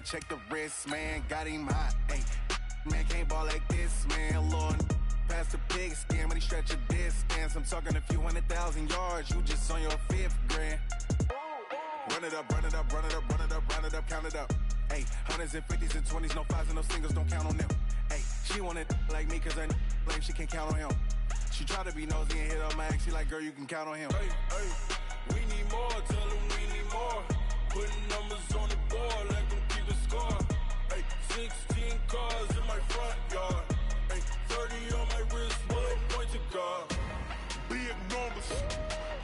man. Check the wrist, man. Got him hot. Hey, man can't ball like this, man. Lord, past the pig skin when he stretch a distance. I'm talking a few 100,000 yards. You just on your 5th grand. Run it up, run it up, run it up, run it up, run it up, count it up. Hey, hundreds and 50s and 20s, no 5s and no singles, don't count on them. Hey, she wanted like me cause her blame, she can't count on him. She tried to be nosy and hit up my ex, she like, girl, you can count on him. Hey, hey, we need more, tell them we need more. Putting numbers on the board, let them keep the score. Hey, 16 cars in my front yard. Hey, 30 on my wrist, one point to God. Big numbers,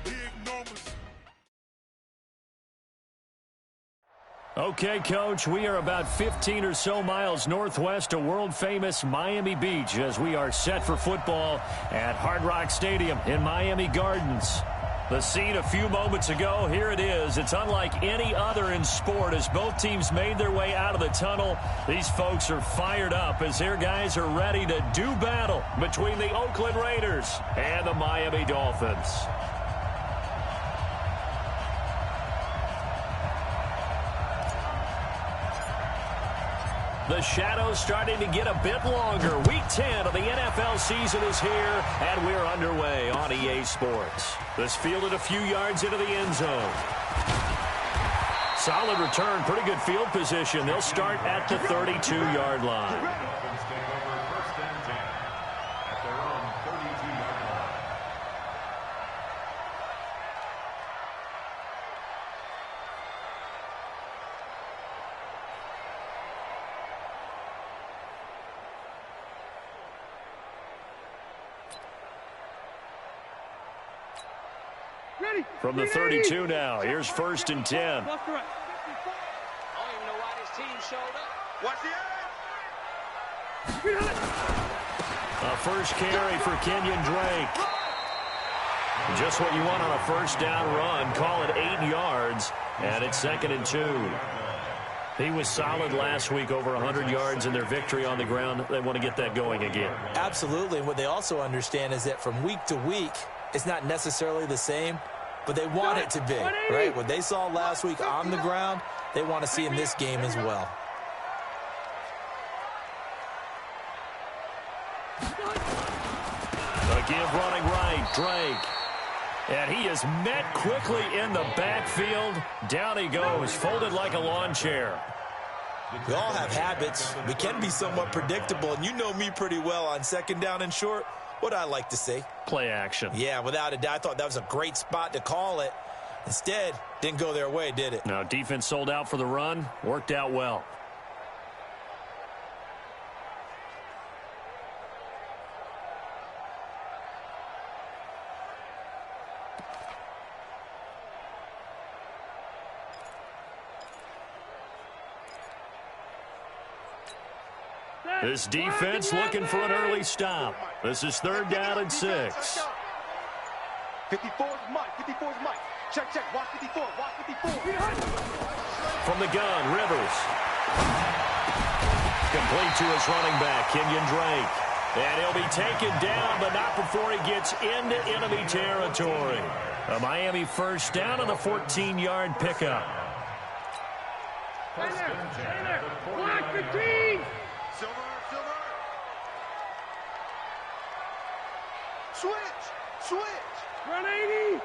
big numbers. Okay, Coach, we are about 15 or so miles northwest of world-famous Miami Beach as we are set for football at Hard Rock Stadium in Miami Gardens. The scene a few moments ago, here it is. It's unlike any other in sport as both teams made their way out of the tunnel. These folks are fired up as their guys are ready to do battle between the Oakland Raiders and the Miami Dolphins. The shadow's starting to get a bit longer. Week 10 of the NFL season is here, and we're underway on EA Sports. This fielded a few yards into the end zone. Solid return, pretty good field position. They'll start at the 32-yard line. From the 32 now, here's 1st and 10. I don't even know why this team showed up. Watch the end. A first carry for Kenyon Drake. Just what you want on a first down run. Call it 8 yards, and it's 2nd and 2. He was solid last week, over 100 yards in their victory on the ground. They want to get that going again. Absolutely. And what they also understand is that from week to week, it's not necessarily the same, but they want it to be, right? What they saw last week on the ground, they want to see in this game as well. A give running right, Drake. And he is met quickly in the backfield. Down he goes, folded like a lawn chair. We all have habits. We can be somewhat predictable, and you know me pretty well on 2nd down and short. What I like to see. Play action. Yeah, without a doubt. I thought that was a great spot to call it. Instead, didn't go their way, did it? Now, defense sold out for the run. Worked out well. This defense looking for an early stop. This is 3rd down and 6. 54 is Mike. 54 is Mike. Check, check. Watch 54. Watch 54. From the gun, Rivers. Complete to his running back, Kenyon Drake. And he'll be taken down, but not before he gets into enemy territory. A Miami first down on the 14-yard pickup. Stay there. Block the team. Silver. Switch. Run 80.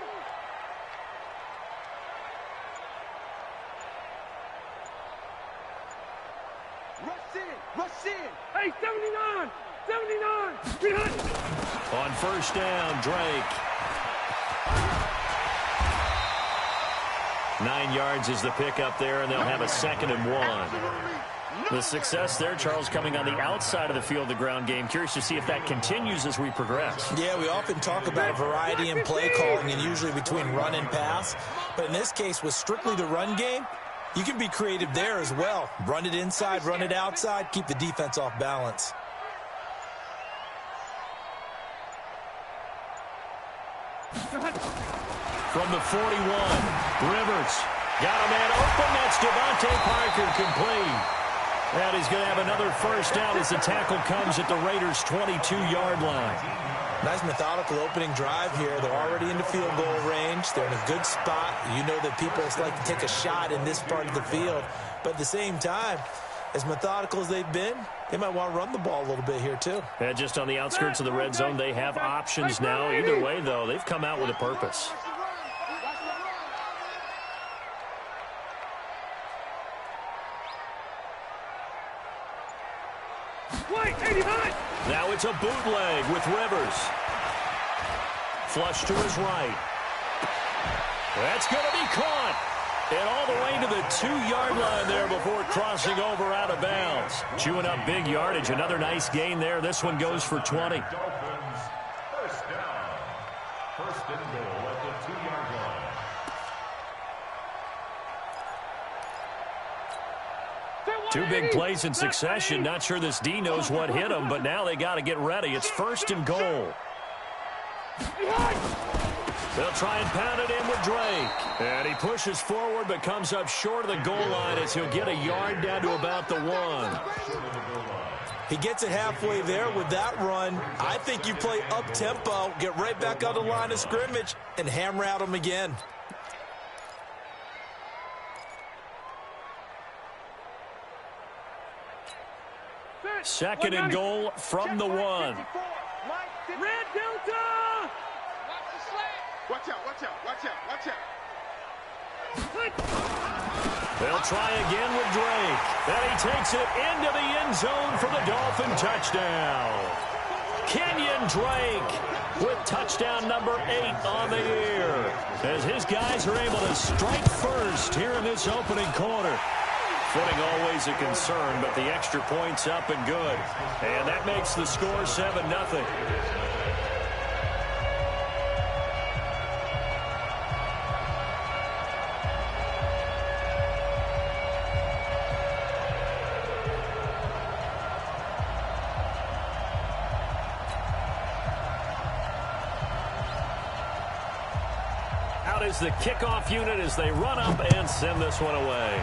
Rush in. Hey, 79. On first down, Drake. 9 yards is the pickup there, and they'll have a 2nd and 1. The success there, Charles, coming on the outside of the field, the ground game. Curious to see if that continues as we progress. Yeah, we often talk about variety in play calling and usually between run and pass. But in this case, with strictly the run game, you can be creative there as well. Run it inside, run it outside, keep the defense off balance. From the 41, Rivers. Got a man open. That's Devontae Parker complete. And he's going to have another first down as the tackle comes at the Raiders' 22-yard line. Nice methodical opening drive here. They're already into field goal range. They're in a good spot. You know that people like to take a shot in this part of the field. But at the same time, as methodical as they've been, they might want to run the ball a little bit here too. Yeah, just on the outskirts of the red zone, they have options now. Either way, though, they've come out with a purpose. Now it's a bootleg with Rivers. Flush to his right. That's going to be caught. And all the way to the 2-yard line there before crossing over out of bounds. Chewing up big yardage. Another nice gain there. This one goes for 20. Dolphins, first down. First and goal at the 2-yard line. Two big plays in succession. Not sure this D knows what hit him, but now they got to get ready. It's first and goal. They'll try and pound it in with Drake. And he pushes forward but comes up short of the goal line as he'll get a yard down to about the 1. He gets it halfway there with that run. I think you play up-tempo, get right back on the line of scrimmage, and hammer out him again. Second and goal from the 1. Red Delta! Watch out, watch out, watch out, watch out. They'll try again with Drake. And he takes it into the end zone for the Dolphin touchdown. Kenyon Drake with touchdown number 8 on the year. As his guys are able to strike first here in this opening quarter. Footing always a concern, but the extra point's up and good. And that makes the score 7-0. Out is the kickoff unit as they run up and send this one away.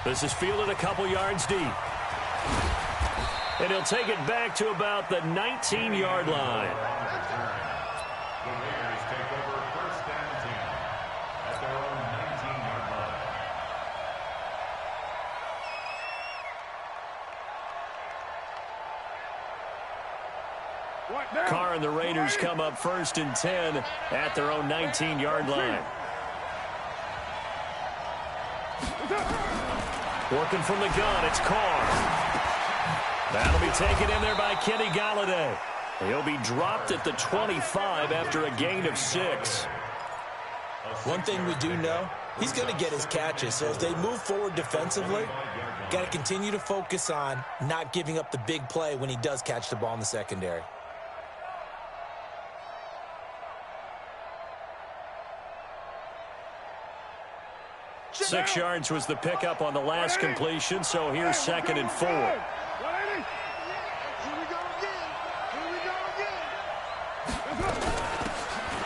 This is fielded a couple yards deep. And he'll take it back to about the 19-yard line. The Raiders take over first and 10 at their own 19-yard line. Carr and the Raiders come up first and 10 at their own 19-yard line. Working from the gun, it's Carr. That'll be taken in there by Kenny Galladay. He'll be dropped at the 25 after a gain of 6. One thing we do know, he's going to get his catches. So as they move forward defensively, got to continue to focus on not giving up the big play when he does catch the ball in the secondary. Six yards was the pickup on the last completion, so here's second and 4.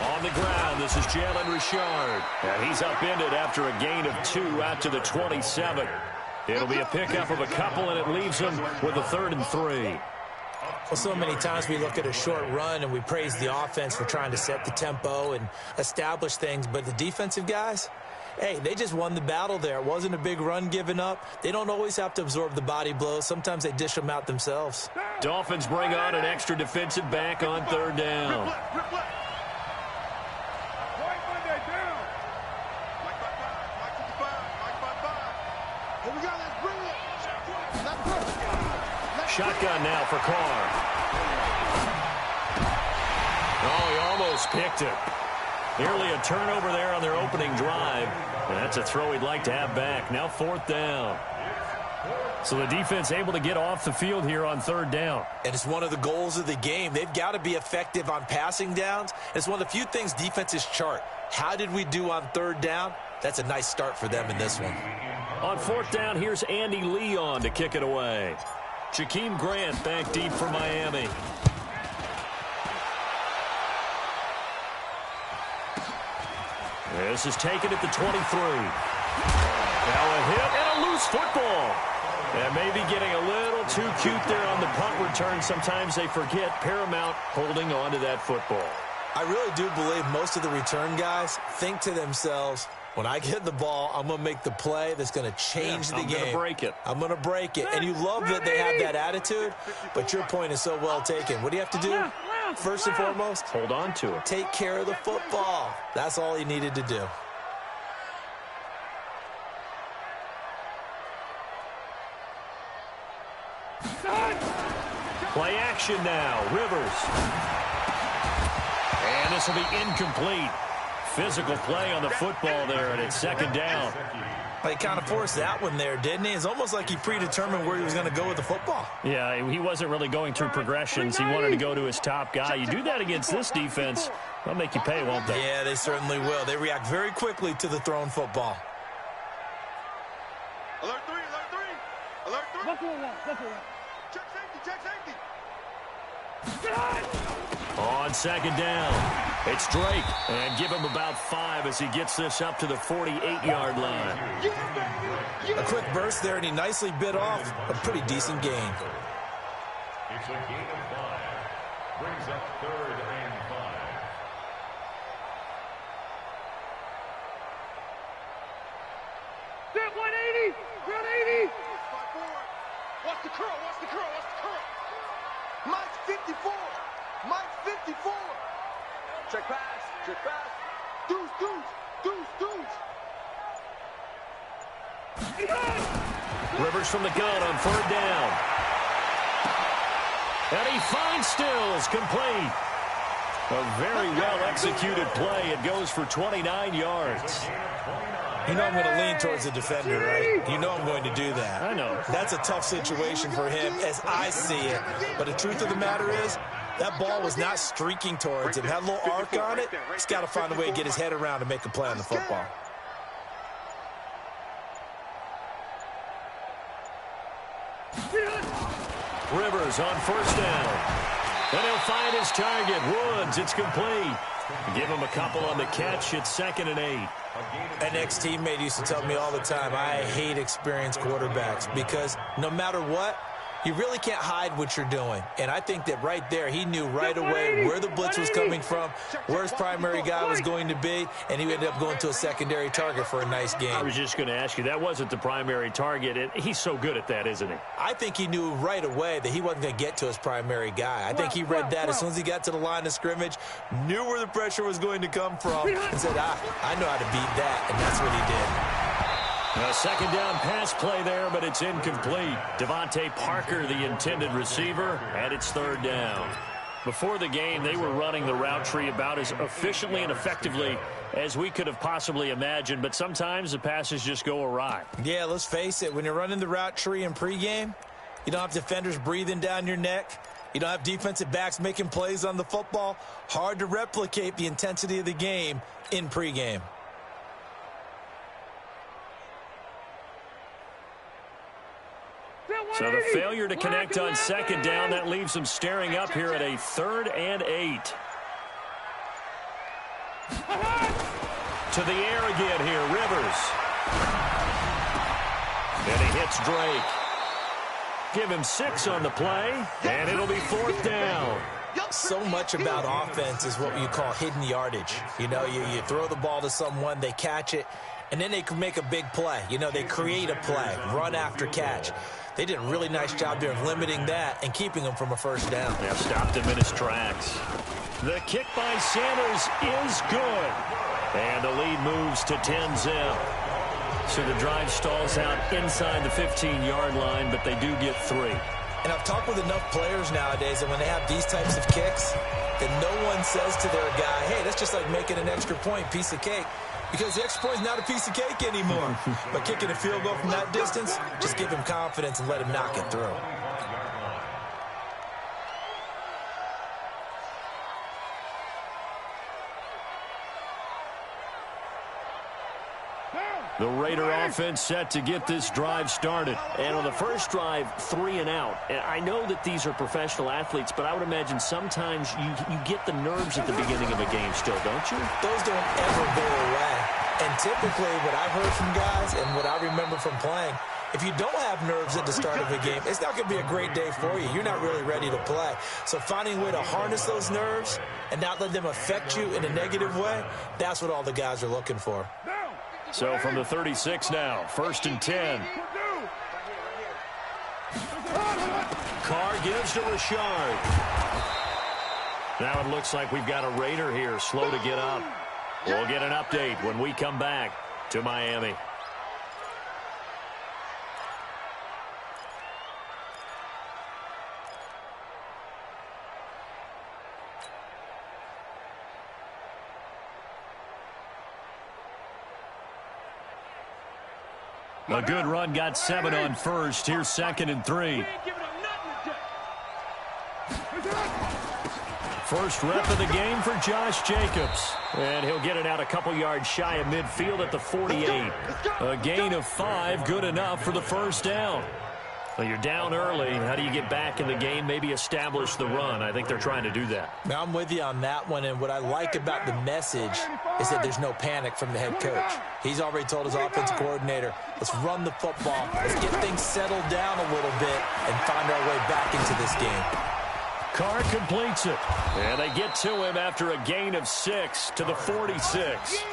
On the ground, this is Jalen Richard. And he's upended after a gain of 2 out to the 27. It'll be a pickup of a couple, and it leaves him with a 3rd and 3. Well, so many times we look at a short run and we praise the offense for trying to set the tempo and establish things, but the defensive guys, hey, they just won the battle there. It wasn't a big run given up. They don't always have to absorb the body blows. Sometimes they dish them out themselves. Dolphins bring on an extra defensive back on 3rd down. Shotgun now for Carr. Oh, he almost picked it. Nearly a turnover there on their opening drive. And that's a throw he'd like to have back. Now 4th down. So the defense able to get off the field here on 3rd down. And it's one of the goals of the game. They've got to be effective on passing downs. It's one of the few things defenses chart. How did we do on 3rd down? That's a nice start for them in this one. On 4th down, here's Andy Leon to kick it away. Jakeem Grant back deep for Miami. This is taken at the 23. Now a hit and a loose football. And maybe getting a little too cute there on the punt return. Sometimes they forget paramount holding on to that football. I really do believe most of the return guys think to themselves, When I get the ball, I'm going to make the play that's going to change the game. I'm going to break it. I'm going to break it. And you love that they have that attitude, but your point is so well taken. What do you have to do? First and foremost, hold on to it. Take care of the football. That's all he needed to do. Play action now. Rivers. And this will be incomplete. Physical play on the football there, and it's second down. But he kind of forced that one there, didn't he? It's almost like he predetermined where he was going to go with the football. Yeah, he wasn't really going through progressions. He wanted to go to his top guy. You do that against this defense, they'll make you pay, won't they? Yeah, they certainly will. They react very quickly to the thrown football. Alert 3, alert 3. Alert 3. Check safety. On second down, it's Drake. And give him about 5 as he gets this up to the 48-yard line. A quick burst there, and he nicely bit off a pretty decent gain. It's a gain of 5. Brings up 3rd and 5. That 180! 180! Watch the curl, watch the curl, watch the curl. Mike's 54! Mike's 54! Check pass, check pass. Deuce, deuce, deuce, deuce. Rivers from the gun on 3rd down. And he finds Stills, complete. A very well-executed play. It goes for 29 yards. You know I'm going to lean towards the defender, right? You know I'm going to do that. I know. That's a tough situation for him as I see it. But the truth of the matter is, that ball was not streaking towards him. Had a little arc on it. He's got to find a way to get his head around and make a play on the football. Rivers on 1st down. And he'll find his target. Woods, it's complete. Give him a couple on the catch. It's 2nd and 8. An ex-teammate used to tell me all the time, I hate experienced quarterbacks because no matter what, you really can't hide what you're doing. And I think that right there, he knew right away where the blitz was coming from, where his primary guy was going to be, and he ended up going to a secondary target for a nice game. I was just going to ask you, that wasn't the primary target. And he's so good at that, isn't he? I think he knew right away that he wasn't going to get to his primary guy. I think he read that as soon as he got to the line of scrimmage, knew where the pressure was going to come from, and said, I know how to beat that, and that's what he did. A 2nd down pass play there, but it's incomplete. Devontae Parker, the intended receiver, and it's 3rd down. Before the game, they were running the route tree about as efficiently and effectively as we could have possibly imagined, but sometimes the passes just go awry. Yeah, let's face it. When you're running the route tree in pregame, you don't have defenders breathing down your neck. You don't have defensive backs making plays on the football. Hard to replicate the intensity of the game in pregame. So the failure to connect on 2nd down, that leaves them staring up here at a 3rd and 8. To the air again here, Rivers. And he hits Drake. Give him 6 on the play, and it'll be 4th down. So much about offense is what you call hidden yardage. You know, you throw the ball to someone, they catch it, and then they can make a big play. You know, they create a play, run after catch. They did a really nice job there of limiting that and keeping him from a 1st down. Yeah, stopped him in his tracks. The kick by Sanders is good. And the lead moves to 10-zip. So the drive stalls out inside the 15-yard line, but they do get 3. And I've talked with enough players nowadays that when they have these types of kicks, that no one says to their guy, hey, that's just like making an extra point, piece of cake. Because the extra point is not a piece of cake anymore. But kicking a field goal from that distance, just give him confidence and let him knock it through. The Raider offense set to get this drive started. And on the first drive, 3 and out. And I know that these are professional athletes, but I would imagine sometimes you get the nerves at the beginning of a game still, don't you? Those don't ever go away. And typically what I've heard from guys and what I remember from playing, if you don't have nerves at the start of a game, it's not going to be a great day for you. You're not really ready to play. So finding a way to harness those nerves and not let them affect you in a negative way, that's what all the guys are looking for. So from the 36 now, 1st and 10. Carr gives to Richard. Now it looks like we've got a Raider here, slow to get up. We'll get an update when we come back to Miami. A good run, got 7 on first. Here's 2nd and 3. First rep of the game for Josh Jacobs. And he'll get it out a couple yards shy of midfield at the 48. A gain of 5, good enough for the first down. Well, you're down early. How do you get back in the game, maybe establish the run? I think they're trying to do that. Now, I'm with you on that one, and what I like about the message is that there's no panic from the head coach. He's already told his offensive coordinator, let's run the football, let's get things settled down a little bit and find our way back into this game. Carr completes it, and they get to him after a gain of 6 to the 46.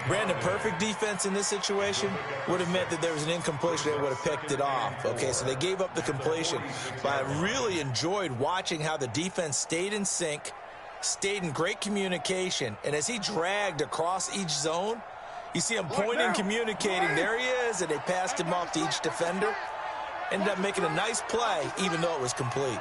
Brandon, perfect defense in this situation would have meant that there was an incompletion. They would have picked it off. Okay, so they gave up the completion. But I really enjoyed watching how the defense stayed in sync, stayed in great communication, and as he dragged across each zone, you see him pointing, communicating. There he is, and they passed him off to each defender. Ended up making a nice play, even though it was complete.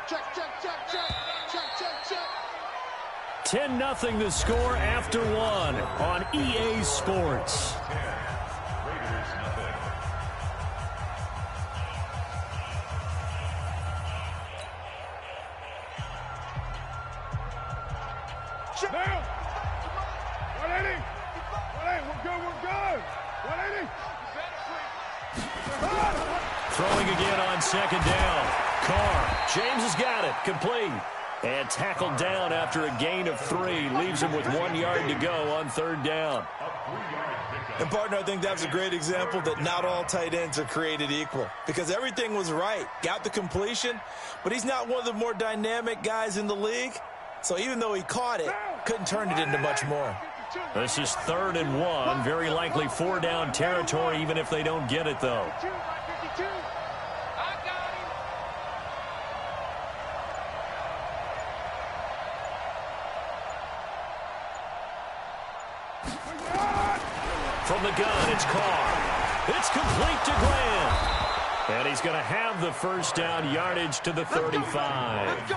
10-0 the score after 1 on EA Sports. Down. 180. 180. We're good. We're good. 180. Throwing again on 2nd down. Carr. James has got it. Complete. And tackled down after a gain of 3. Leaves him with 1 yard to go on 3rd down. And, partner, I think that's a great example that not all tight ends are created equal. Because everything was right. Got the completion, but he's not one of the more dynamic guys in the league. So even though he caught it, couldn't turn it into much more. This is 3rd and 1. Very likely 4-down territory, even if they don't get it, though. From the gun, it's Carr. It's complete to Graham. And he's going to have the first down, yardage to the 35.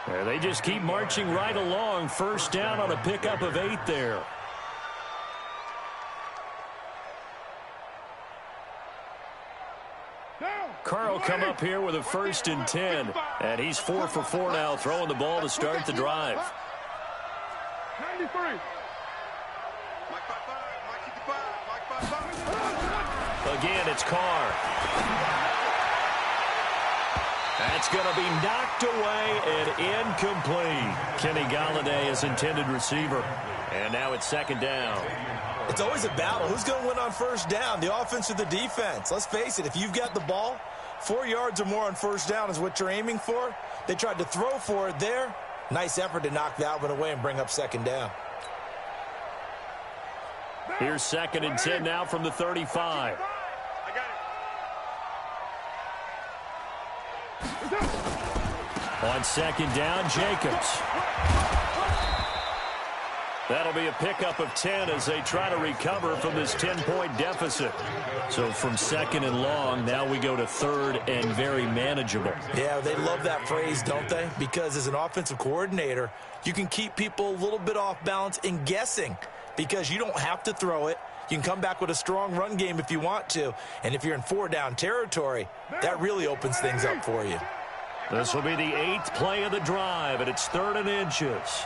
And they just keep marching right along. First down on a pickup of 8 there. Carr will come up here with a 1st and 10. And he's 4 for 4 now, throwing the ball to start the drive. 93. Again, it's Carr. That's going to be knocked away and incomplete. Kenny Golladay is intended receiver. And now it's 2nd down. It's always a battle. Who's going to win on first down, the offense or the defense? Let's face it, if you've got the ball, 4 yards or more on first down is what you're aiming for. They tried to throw for it there. Nice effort to knock that one away and bring up 2nd down. Here's 2nd and 10 now from the 35. On 2nd down, Jacobs. That'll be a pickup of 10 as they try to recover from this 10-point deficit. So from 2nd and long, now we go to 3rd and very manageable. Yeah, they love that phrase, don't they? Because as an offensive coordinator, you can keep people a little bit off balance and guessing because you don't have to throw it. You can come back with a strong run game if you want to. And if you're in 4-down territory, that really opens things up for you. This will be the 8th play of the drive, and it's 3rd and inches.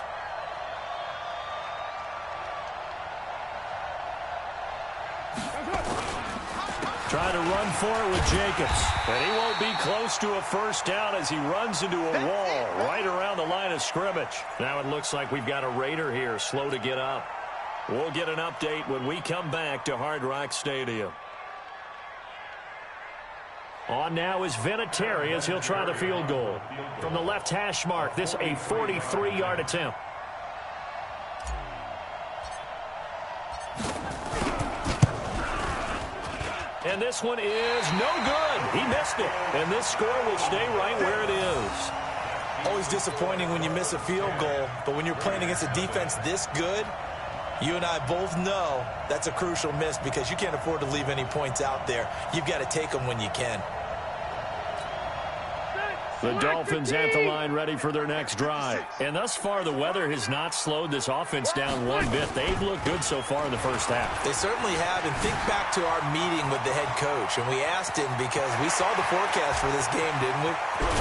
Trying to run for it with Jacobs. And he won't be close to a first down as he runs into a wall right around the line of scrimmage. Now it looks like we've got a Raider here, slow to get up. We'll get an update when we come back to Hard Rock Stadium. On now is Vinatieri as he'll try the field goal. From the left hash mark, this a 43-yard attempt. And this one is no good. He missed it. And this score will stay right where it is. Always disappointing when you miss a field goal, but when you're playing against a defense this good, you and I both know that's a crucial miss because you can't afford to leave any points out there. You've got to take them when you can. The Dolphins at the line ready for their next drive. And thus far, the weather has not slowed this offense down one bit. They've looked good so far in the first half. They certainly have. And think back to our meeting with the head coach. And we asked him because we saw the forecast for this game, didn't we?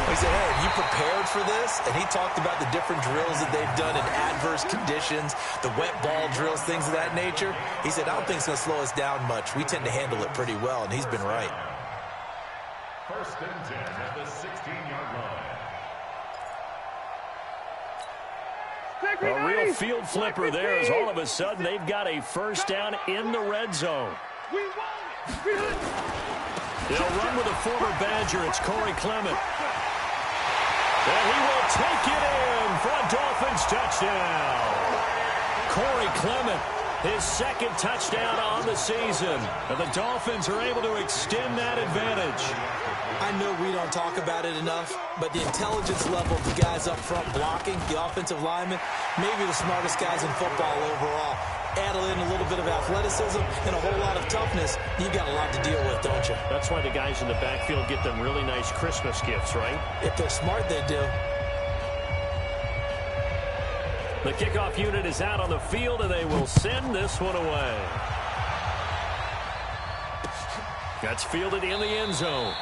We said, hey, are you prepared for this? And he talked about the different drills that they've done in adverse conditions, the wet ball drills, things of that nature. He said, I don't think it's going to slow us down much. We tend to handle it pretty well, and he's been right. First and 10 at the 16-yard line. A real field flipper there as all of a sudden they've got a first down in the red zone. They'll run with a former Badger. It's Corey Clement. And he will take it in for a Dolphins touchdown. Corey Clement, his second touchdown on the season. And the Dolphins are able to extend that advantage. I know we don't talk about it enough, but the intelligence level of the guys up front blocking, the offensive linemen, maybe the smartest guys in football overall. Add in a little bit of athleticism and a whole lot of toughness, you've got a lot to deal with, don't you? That's why the guys in the backfield get them really nice Christmas gifts, right? If they're smart, they do. The kickoff unit is out on the field, and they will send this one away. That's fielded in the end zone.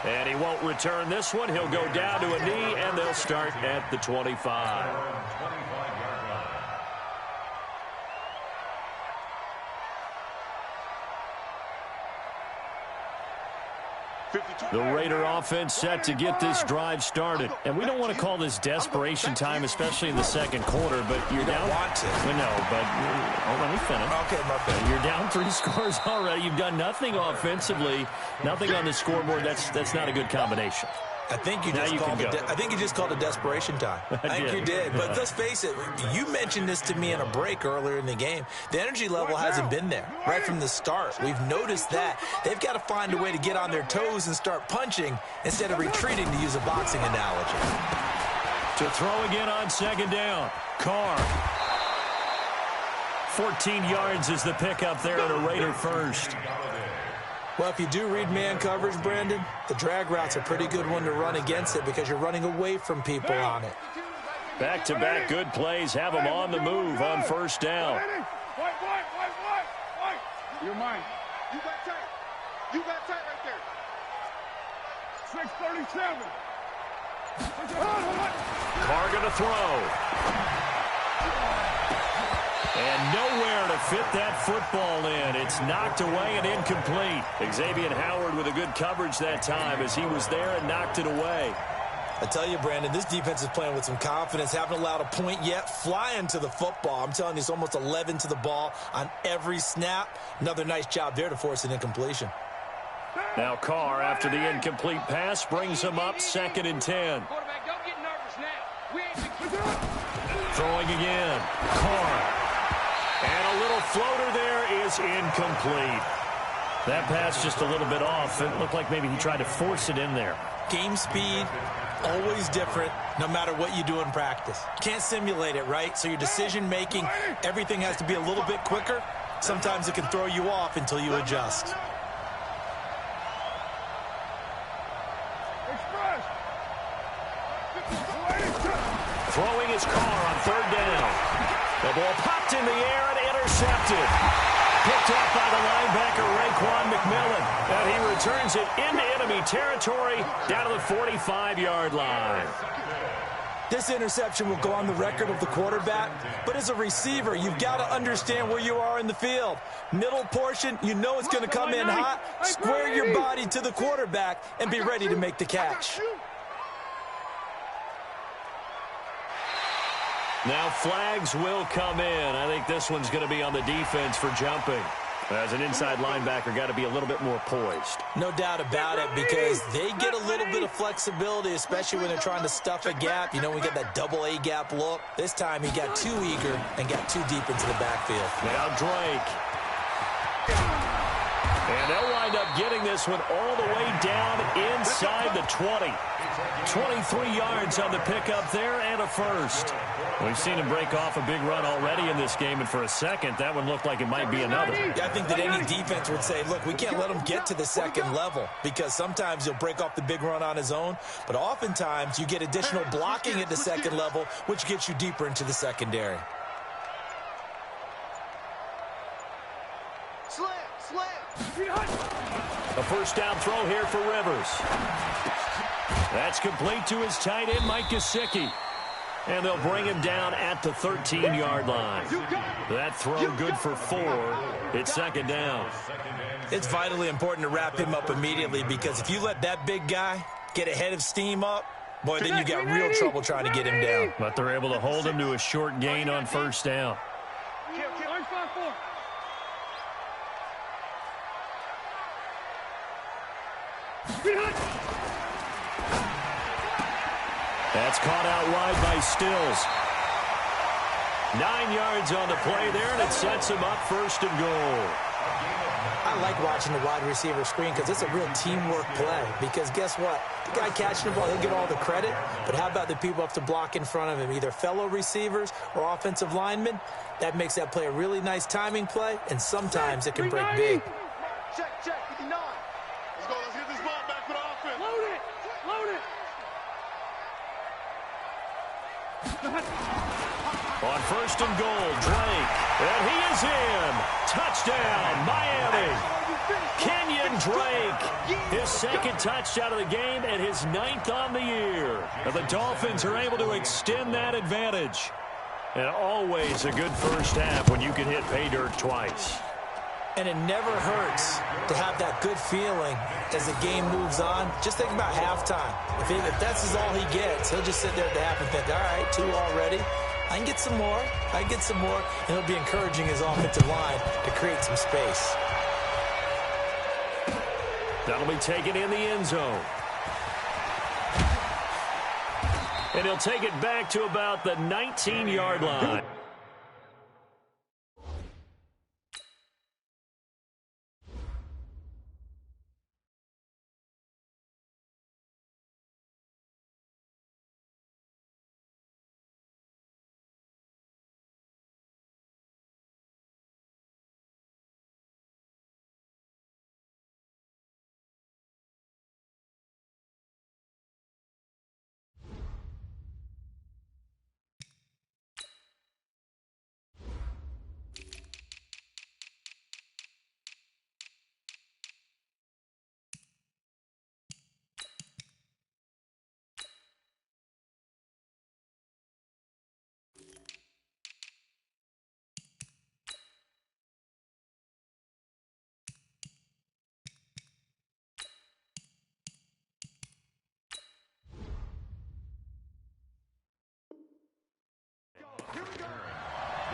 And he won't return this one. He'll go down to a knee, and they'll start at the 25. The Raider offense set to get this drive started. And we don't want to call this desperation time, especially in the second quarter, but you're down. Want to. No, but let me finish. Okay, my bad. You're down 3 scores already. You've done nothing offensively, nothing on the scoreboard. That's not a good combination. I think you just called it desperation time. I think you did. But let's face it, you mentioned this to me in a break earlier in the game. The energy level hasn't been there right from the start. We've noticed that. They've got to find a way to get on their toes and start punching instead of retreating, to use a boxing analogy. To throw again on second down. Carr. 14 yards is the pickup there at a Raider first. Well, if you do read man coverage, Brandon, the drag route's a pretty good one to run against it because you're running away from people on it. Back-to-back good plays have them on the move on first down. You're mine. You got tight. You got tight right there. 637. Carr going to throw. And nowhere to fit that football in. It's knocked away and incomplete. Xavier Howard with a good coverage that time as he was there and knocked it away. I tell you, Brandon, this defense is playing with some confidence. Haven't allowed a point yet. Flying to the football. I'm telling you, it's almost 11 to the ball on every snap. Another nice job there to force an incompletion. Now Carr, after the incomplete pass, brings him up 2nd and 10. Quarterback, don't get nervous now. Throwing again. Carr. And a little floater there is incomplete. That pass just a little bit off. It looked like maybe he tried to force it in there. Game speed, always different, no matter what you do in practice. Can't simulate it, right? So your decision-making, everything has to be a little bit quicker. Sometimes it can throw you off until you adjust. Throwing his Carr on 3rd down. The ball popped in the air and intercepted. Picked up by the linebacker, Raekwon McMillan. And he returns it into enemy territory down to the 45-yard line. This interception will go on the record of the quarterback, but as a receiver, you've got to understand where you are in the field. Middle portion, you know it's going to come in hot. Square your body to the quarterback and be ready to make the catch. Now flags will come in. I think this one's going to be on the defense for jumping. As an inside linebacker, got to be a little bit more poised. No doubt about it, because they get a little bit of flexibility, especially when they're trying to stuff a gap. You know, we get that double A gap look. This time he got too eager and got too deep into the backfield. Now Drake. And they'll wind up getting this one all the way down inside the 20. 23 yards on the pickup there and a first. We've seen him break off a big run already in this game, and for a second, that one looked like it might be another. Yeah, I think that any defense would say, look, we can't let him get to the second level because sometimes he'll break off the big run on his own, but oftentimes you get additional blocking at the second level, which gets you deeper into the secondary. A first down throw here for Rivers. That's complete to his tight end, Mike Gesicki. And they'll bring him down at the 13-yard line. That throw good for 4. It's second down. It's vitally important to wrap him up immediately because if you let that big guy get ahead of steam up, boy, then you got real trouble trying to get him down. But they're able to hold him to a short gain on first down. That's caught out wide by Stills. 9 yards on the play there, and it sets him up first and goal. I like watching the wide receiver screen because it's a real teamwork play. Because guess what? The guy catching the ball, he'll get all the credit. But how about the people up to block in front of him, either fellow receivers or offensive linemen? That makes that play a really nice timing play, and sometimes it can break big. Check, 59. Let's go. Let's get this ball back for the offense. Load it. On first and goal, Drake. And he is in. Touchdown, Miami. Kenyon Drake. His second touchdown of the game and his 9th on the year. And the Dolphins are able to extend that advantage. And always a good first half when you can hit pay dirt twice. And it never hurts to have that good feeling as the game moves on. Just think about halftime. If that's all he gets, he'll just sit there at the half and think, all right, 2 already. I can get some more. And he'll be encouraging his offensive line to create some space. That'll be taken in the end zone. And he'll take it back to about the 19-yard line.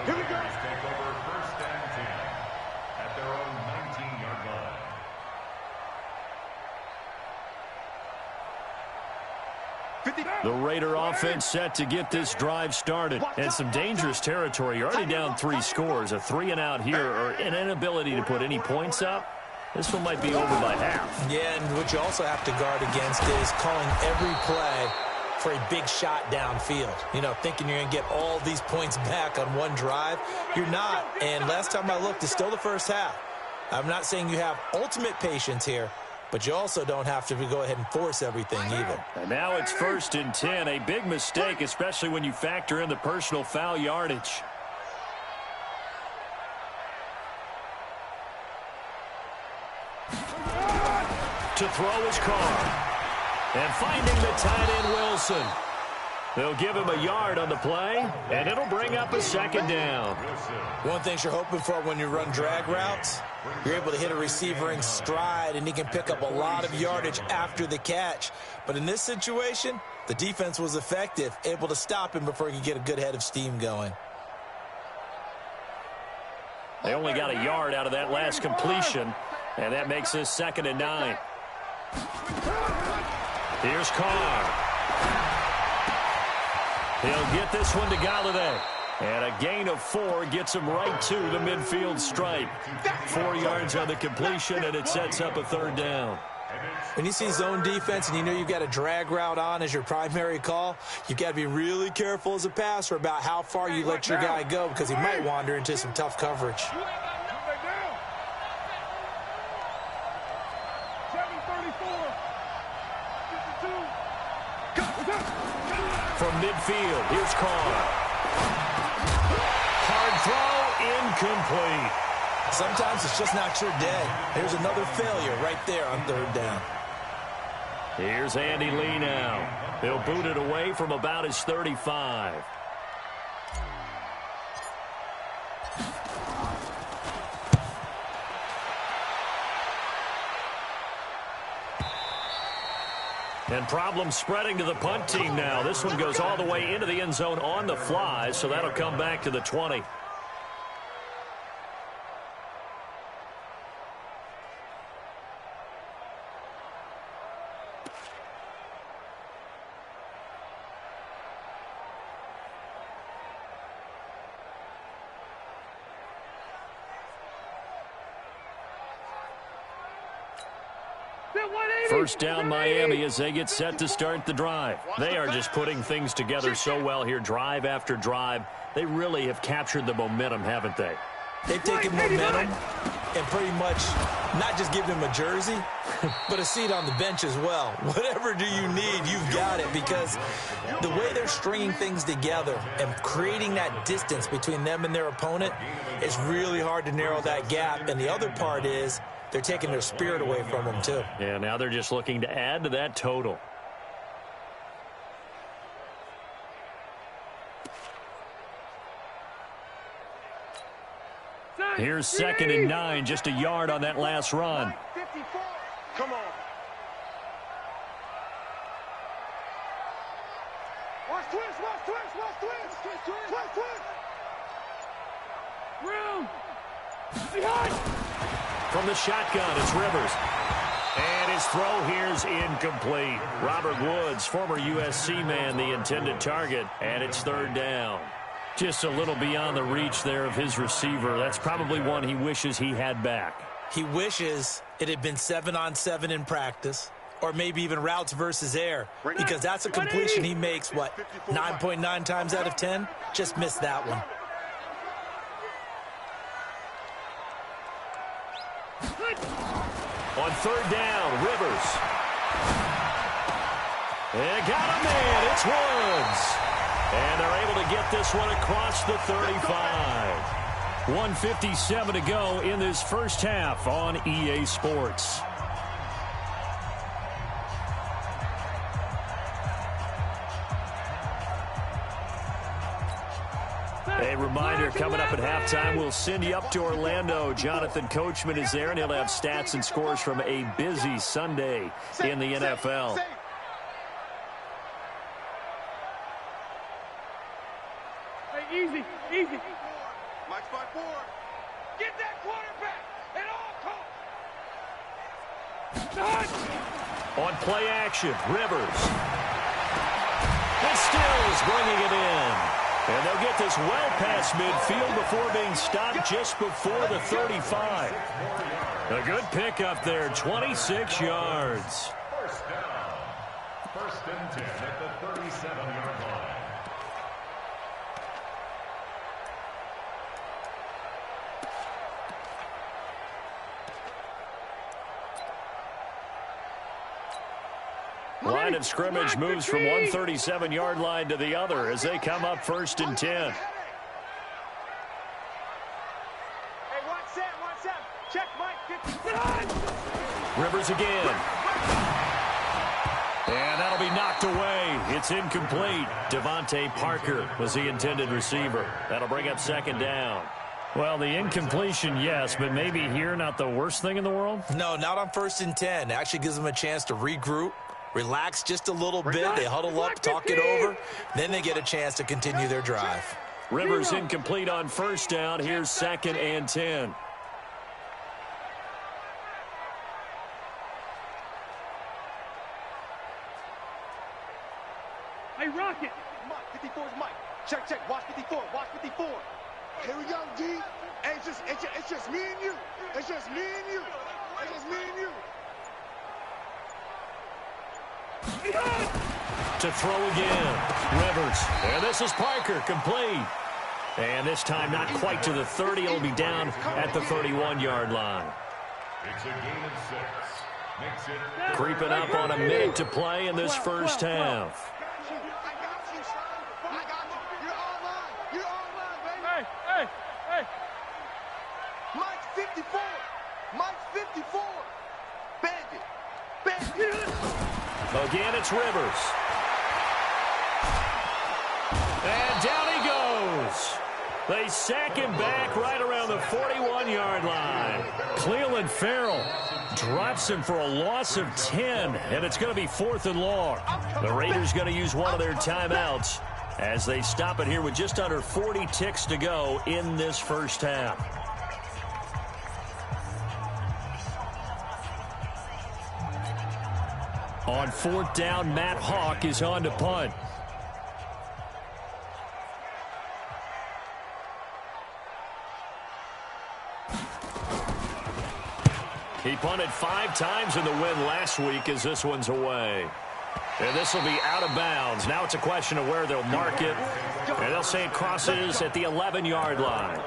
The Raiders take over first and 10 at their own 19-yard line. The Raider offense set to get this drive started. And some dangerous territory. You're already down 3 scores. A 3-and-out here or an inability to put any points up. This one might be over by half. Yeah, and what you also have to guard against is calling every play for a big shot downfield. You know, thinking you're going to get all these points back on one drive. You're not. And last time I looked, it's still the first half. I'm not saying you have ultimate patience here, but you also don't have to go ahead and force everything either. And now it's first and 10. A big mistake, especially when you factor in the personal foul yardage. To throw his car. And finding the tight end, Wilson. They'll give him a yard on the play, and it'll bring up a second down. One thing you're hoping for when you run drag routes, you're able to hit a receiver in stride, and he can pick up a lot of yardage after the catch. But in this situation, the defense was effective, able to stop him before he could get a good head of steam going. They only got a yard out of that last completion, and that makes this 2nd and 9. Here's Carr. He'll get this one to Galladay. And a gain of 4 gets him right to the midfield stripe. 4 yards on the completion, and it sets up a 3rd down. When you see zone defense and you know you've got a drag route on as your primary call, you've got to be really careful as a passer about how far you let your guy go because he might wander into some tough coverage. From midfield, here's Carr. Hard throw, incomplete. Sometimes it's just not your day. Here's another failure right there on 3rd down. Here's Andy Lee now. He'll boot it away from about his 35. And problems spreading to the punt team now. This one goes all the way into the end zone on the fly, so that'll come back to the 20. First down Miami as they get set to start the drive. They are just putting things together so well here, drive after drive. They really have captured the momentum, haven't they? They've taken momentum and pretty much not just given him a jersey, but a seat on the bench as well. Whatever do you need, you've got it, because the way they're stringing things together and creating that distance between them and their opponent is really hard to narrow that gap. And the other part is they're taking their spirit away from them, too. Yeah, now they're just looking to add to that total. Here's 2nd and 9, just a yard on that last run. 54. Come on. Watch twist, watch twist, watch twist. Twist, twist. Room. Behind. From the shotgun, it's Rivers. And his throw here's incomplete. Robert Woods, former USC man, the intended target, and it's 3rd down. Just a little beyond the reach there of his receiver. That's probably one he wishes he had back. He wishes it had been 7-on-7 in practice, or maybe even routes versus air, because that's a completion he makes, 9.9 times out of 10? Just missed that one. On 3rd down, Rivers. They got a man. It's Woods. And they're able to get this one across the 35. 1:57 to go in this first half on EA Sports. A reminder, coming up at halftime, we'll send you up to Orlando. Jonathan Coachman is there, and he'll have stats and scores from a busy Sunday in the NFL. Hey, easy, easy. Mike spot 4. Get that quarterback at all costs. On play action, Rivers. And Stills bringing it in. And they'll get this well past midfield before being stopped just before the 35. A good pickup there, 26 yards. First down. 1st and 10 at the 37-yard line. Line of scrimmage moves from one 37-yard line to the other as they come up 1st and 10. Hey, one set. Check, Mike. 50. Rivers again. And that'll be knocked away. It's incomplete. Devontae Parker was the intended receiver. That'll bring up 2nd down. Well, the incompletion, yes, but maybe here not the worst thing in the world? No, not on 1st and 10. It actually gives them a chance to regroup, relax just a little bit. They huddle up, talk it over. Then they get a chance to continue their drive. Rivers incomplete on 1st down. Here's 2nd and 10. Hey, Rocket. Mike, 54's Mike. Check, check. Watch 54. Watch 54. Here we go, D. Hey, it's just me and you. It's just me and you. It's just me and you. To throw again. Rivers. And this is Parker, complete. And this time not quite to the 30. It'll be down at the 31-yard line. It's a game of 6. Makes it Creeping up on a minute to play in this first half. Mike 54. Mike 54. Bandit. Bandit. Again, it's Rivers. And down he goes. They sack him back right around the 41-yard line. Cleveland Farrell drops him for a loss of 10, and it's going to be 4th and long. The Raiders going to use one of their timeouts as they stop it here with just under 40 ticks to go in this first half. On 4th down, Matt Hawk is on to punt. He punted 5 times in the win last week as this one's away. And this will be out of bounds. Now it's a question of where they'll mark it. And they'll say it crosses at the 11-yard line.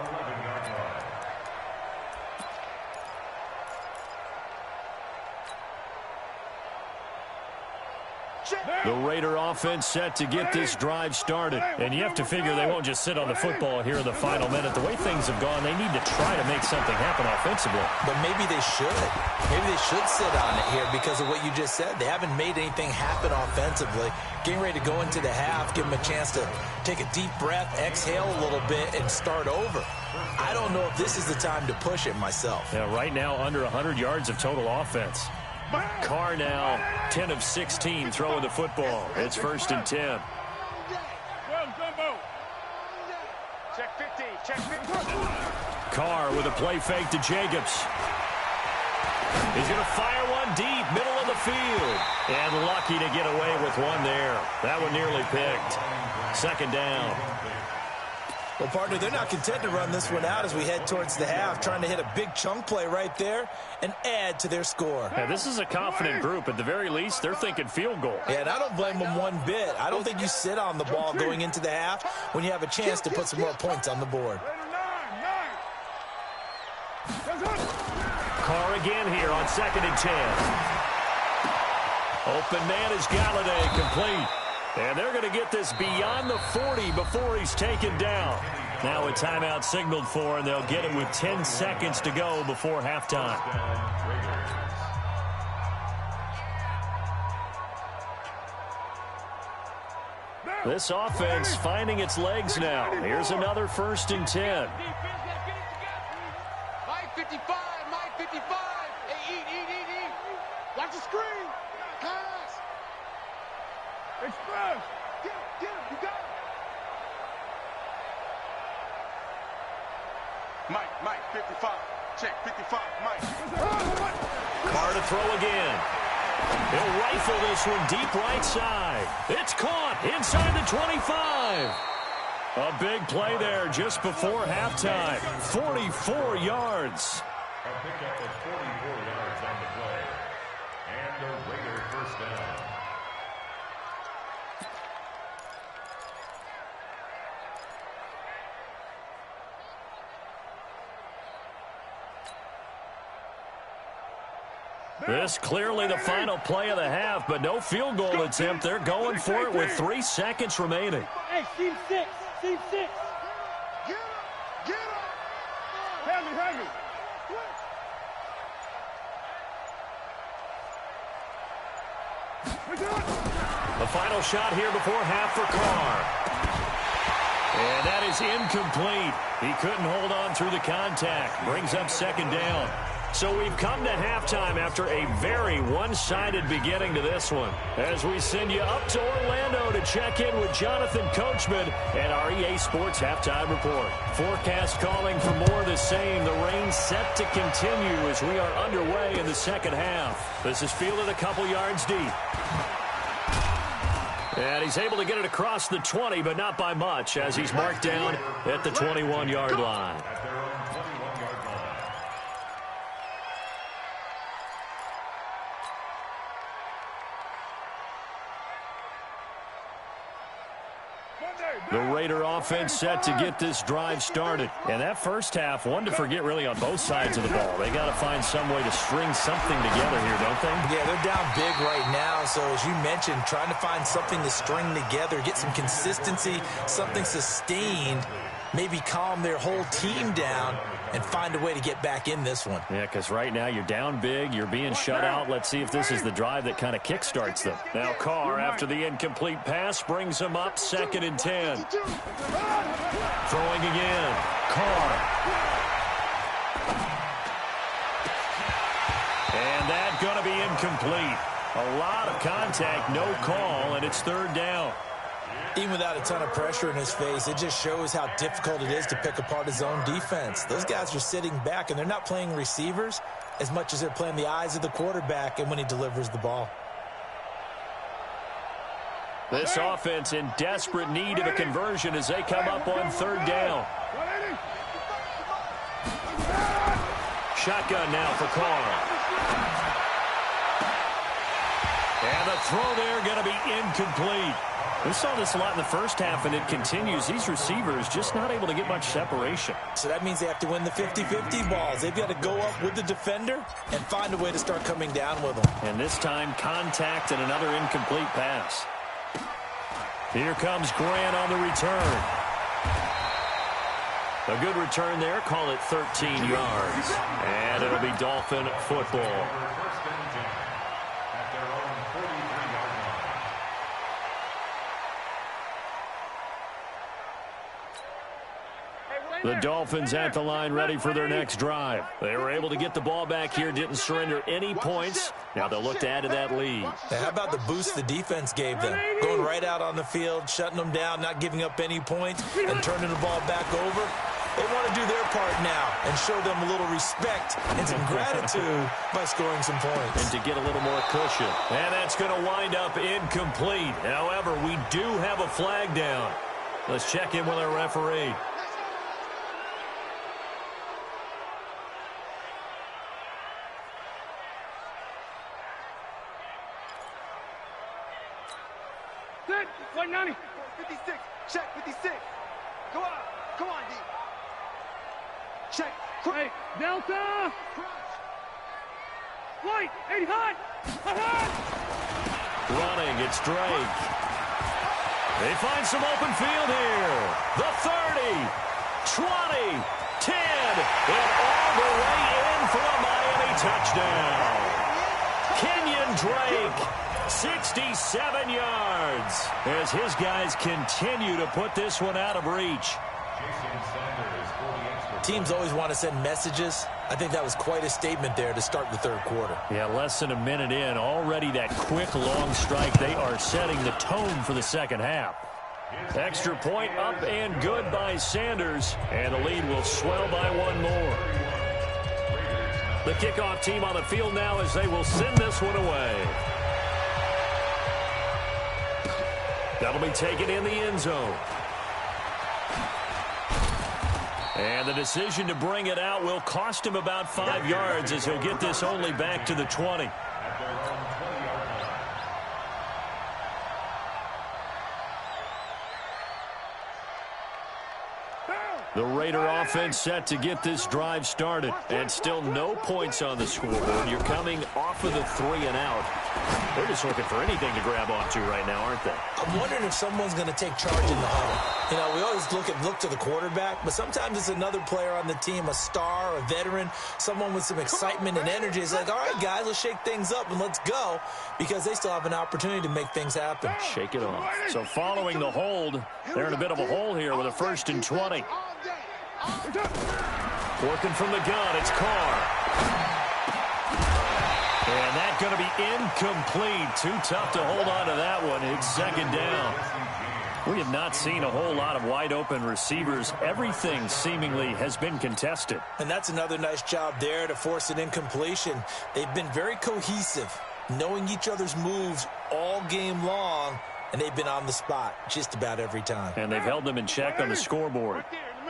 The Raider offense set to get this drive started. And you have to figure they won't just sit on the football here in the final minute. The way things have gone, they need to try to make something happen offensively. But maybe they should. Maybe they should sit on it here because of what you just said. They haven't made anything happen offensively. Getting ready to go into the half, give them a chance to take a deep breath, exhale a little bit, and start over. I don't know if this is the time to push it myself. Yeah, right now under 100 yards of total offense. Carr now 10 of 16 throwing the football. It's 1st and 10. Check 50. Check 50. Carr with a play fake to Jacobs. He's going to fire one deep, middle of the field. And lucky to get away with one there. That one nearly picked. 2nd down. Well, partner, they're not content to run this one out as we head towards the half, trying to hit a big chunk play right there and add to their score. Yeah, this is a confident group. At the very least, they're thinking field goal. Yeah, and I don't blame them one bit. I don't think you sit on the ball going into the half when you have a chance to put some more points on the board. Carr again here on 2nd and 10. Open man is Galladay, complete. And they're going to get this beyond the 40 before he's taken down. Now a timeout signaled for, and they'll get it with 10 seconds to go before halftime. This offense finding its legs now. Here's another 1st and 10. Mike 55. Mike 55. Hey, eat. Watch the screen. Pass. Express. Get him. You got him. Mike 55. Check 55. Mike. Carr to throw again. He'll rifle this one deep right side. It's caught inside the 25. A big play there just before halftime. 44 yards. a pickup of 44 yards on the play. And a Raider 1st down. This clearly the final play of the half, but no field goal attempt. They're going for it with 3 seconds remaining. Hey, team 6. Team 6. Get up! Get up! Have me. The final shot here before half for Carr. And that is incomplete. He couldn't hold on through the contact. Brings up 2nd down. So we've come to halftime after a very one-sided beginning to this one. As we send you up to Orlando to check in with Jonathan Coachman and our EA Sports Halftime Report. Forecast calling for more of the same. The rain set to continue as we are underway in the second half. This is fielded a couple yards deep. And he's able to get it across the 20, but not by much, as he's marked down at the 21-yard line. At their own 21-yard line. The Raider offense set to get this drive started. And that first half, one to forget really on both sides of the ball. They got to find some way to string something together here, don't they? Yeah, they're down big right now. So as you mentioned, trying to find something to string together, get some consistency, something sustained, maybe calm their whole team down and find a way to get back in this one. Yeah, because right now you're down big, you're being shut out. Let's see if this is the drive that kind of kickstarts them. Now Carr, after the incomplete pass, brings him up 2nd and 10. Throwing again. Carr. And that's going to be incomplete. A lot of contact, no call, and it's 3rd down. Even without a ton of pressure in his face, it just shows how difficult it is to pick apart his own defense. Those guys are sitting back, and they're not playing receivers as much as they're playing the eyes of the quarterback and when he delivers the ball. This offense in desperate need of a conversion as they come up on 3rd down. Shotgun now for Carr. And the throw there going to be incomplete. We saw this a lot in the first half, and it continues. These receivers just not able to get much separation. So that means they have to win the 50-50 balls. They've got to go up with the defender and find a way to start coming down with them. And this time, contact and another incomplete pass. Here comes Grant on the return. A good return there. Call it 13 yards. And it'll be Dolphin football. The Dolphins at the line ready for their next drive. They were able to get the ball back here, didn't surrender any points. Now they'll look to add to that lead. Now, how about the boost the defense gave them? Going right out on the field, shutting them down, not giving up any points, and turning the ball back over. They want to do their part now and show them a little respect and some gratitude by scoring some points. And to get a little more cushion. And that's going to wind up incomplete. However, we do have a flag down. Let's check in with our referee. Good. 190. 56. Check 56. Go on. Come on, D. Check. Hey, Delta. White. 80 hot. Running, it's Drake. They find some open field here. The 30, 20, 10, and all the way in for a Miami touchdown. Kenyon Drake, 67 yards, as his guys continue to put this one out of reach. Teams always want to send messages. I think that was quite a statement there to start the third quarter. Yeah, less than a minute in. Already that quick, long strike. They are setting the tone for the second half. Extra point up and good by Sanders. And the lead will swell by one more. The kickoff team on the field now as they will send this one away. That'll be taken in the end zone. And the decision to bring it out will cost him about 5 yards as he'll get this only back to the 20. The Raider offense set to get this drive started. And still no points on the scoreboard. You're coming off of the 3 and out. They're just looking for anything to grab onto right now, aren't they? I'm wondering if someone's going to take charge in the huddle. You know, we always look to the quarterback, but sometimes it's another player on the team, a star, a veteran, someone with some excitement and energy. It's like, all right, guys, let's shake things up and let's go, because they still have an opportunity to make things happen. Shake it off. So following the hold, they're in a bit of a hole here with a 1st and 20. Working from the gun, it's Carr. And that's going to be incomplete. Too tough to hold on to that one. It's 2nd down. We have not seen a whole lot of wide open receivers. Everything seemingly has been contested. And that's another nice job there to force an incompletion. They've been very cohesive, knowing each other's moves all game long, and they've been on the spot just about every time. And they've held them in check on the scoreboard.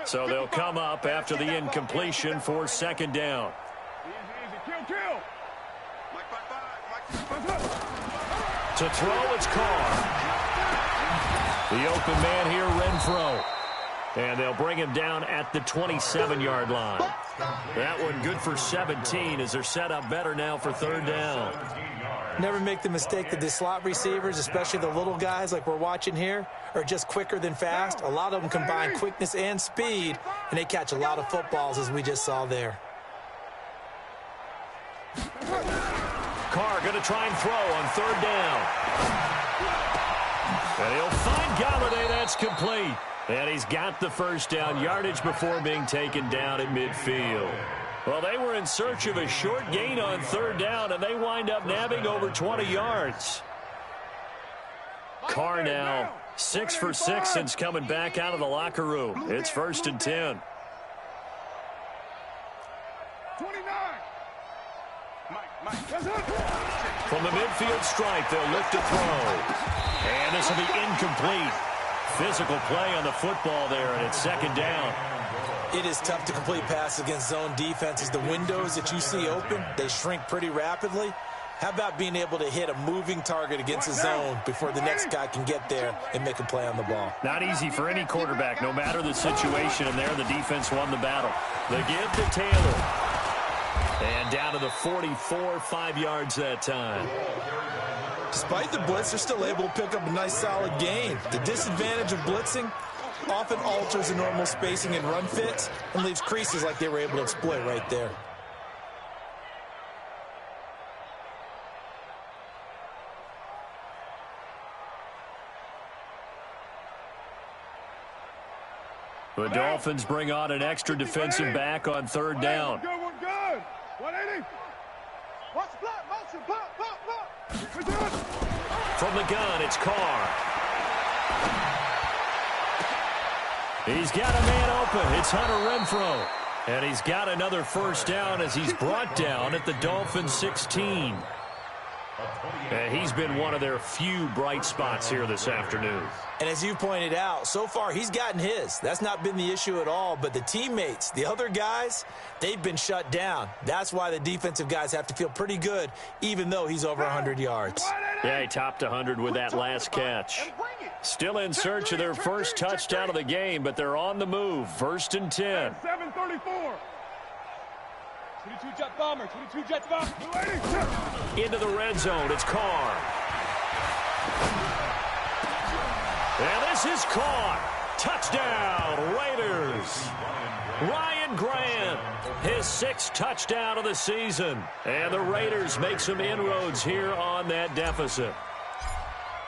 So they'll come up after the incompletion for second down. Kill. To throw, it's Carr. The open man here, Renfro. And they'll bring him down at the 27-yard line. That one good for 17 as they're set up better now for third down. Never make the mistake that the slot receivers, especially the little guys like we're watching here, are just quicker than fast. A lot of them combine quickness and speed, and they catch a lot of footballs, as we just saw there. Carr going to try and throw on third down. And he'll find Galladay. That's complete. And he's got the first down yardage before being taken down at midfield. Well, they were in search of a short gain on third down, and they wind up nabbing over 20 yards. Carr now 6 for 6 since coming back out of the locker room. It's 1st and 10. 29. From the midfield stripe, they'll look to throw. And this will be incomplete. Physical play on the football there, and it's second down. It is tough to complete passes against zone defenses. The windows that you see open, they shrink pretty rapidly. How about being able to hit a moving target against a zone before the next guy can get there and make a play on the ball? Not easy for any quarterback, no matter the situation, and there the defense won the battle. The give to Taylor. And down to the 44, 5 yards that time. Despite the blitz, they're still able to pick up a nice solid gain. The disadvantage of blitzing often alters the normal spacing and run fits and leaves creases like they were able to exploit right there. The Dolphins bring on an extra defensive back on third down. Good. 180. Watch the block, motion, block. From the gun, it's Carr. He's got a man open. It's Hunter Renfro. And he's got another first down as he's brought down at the Dolphins 16. And he's been one of their few bright spots here this afternoon. And as you pointed out, so far he's gotten his. That's not been the issue at all. But the teammates, the other guys, they've been shut down. That's why the defensive guys have to feel pretty good, even though he's over 100 yards. Yeah, he topped 100 with that last catch. Still in search of their first touchdown of the game, but they're on the move. 1st and 10. 734. 22 jet bomber. Into the red zone, it's Carr. And this is caught. Touchdown, Raiders. Ryan Grant, his 6th touchdown of the season. And the Raiders make some inroads here on that deficit.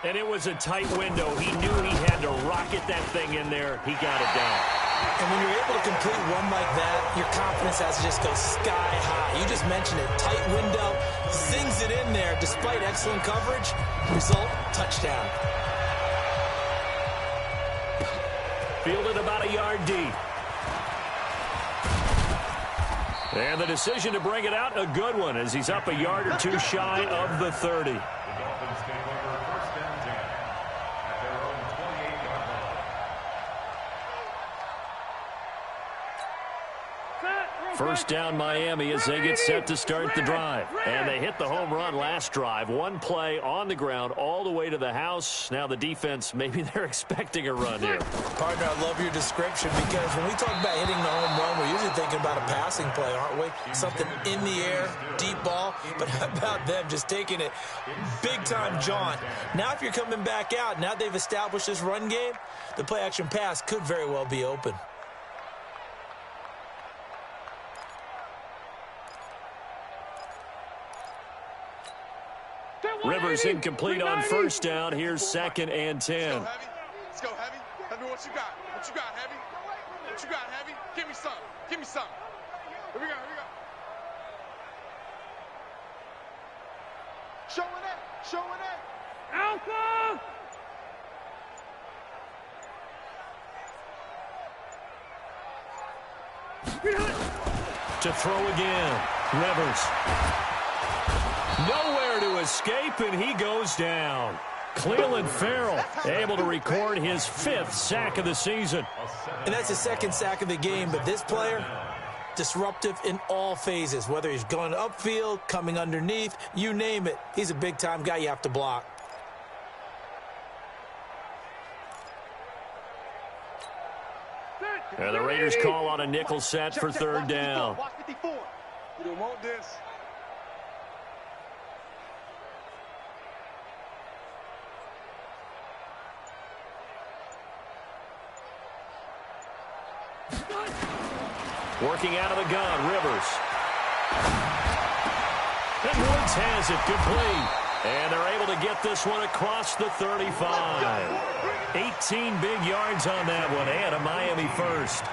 And it was a tight window. He knew he had to rocket that thing in there. He got it down. And when you're able to complete one like that, your confidence has to just go sky high. You just mentioned it. Tight window, sings it in there despite excellent coverage. Result, touchdown. Fielded about a yard deep. And the decision to bring it out, a good one, as he's up a yard or two shy of the 30. The Dolphins take over 1st and 10 at their own 28-yard line. First down Miami as they get set to start the drive. And they hit the home run last drive. One play on the ground all the way to the house. Now the defense, maybe they're expecting a run here. Partner, I love your description because when we talk about hitting the home run, we're usually thinking about a passing play, aren't we? Something in the air, deep ball. But how about them just taking it big-time jaunt? Now if you're coming back out, now they've established this run game, the play-action pass could very well be open. Rivers incomplete on first down. Here's 2nd and 10. Let's go, Heavy. Heavy, what you got? What you got, Heavy? What you got, Heavy? Give me some. Give me some. Here we go. Showing it. Alpha! To throw again. Rivers. Nowhere to escape, and he goes down. Cleveland Farrell able to record his 5th sack of the season. And that's his 2nd sack of the game, but this player, disruptive in all phases, whether he's going upfield, coming underneath, you name it. He's a big-time guy you have to block. And the Raiders call on a nickel set for 3rd down. You don't want this. Working out of the gun, Rivers. And Woods has it complete. And they're able to get this one across the 35. 18 big yards on that one, and a Miami first.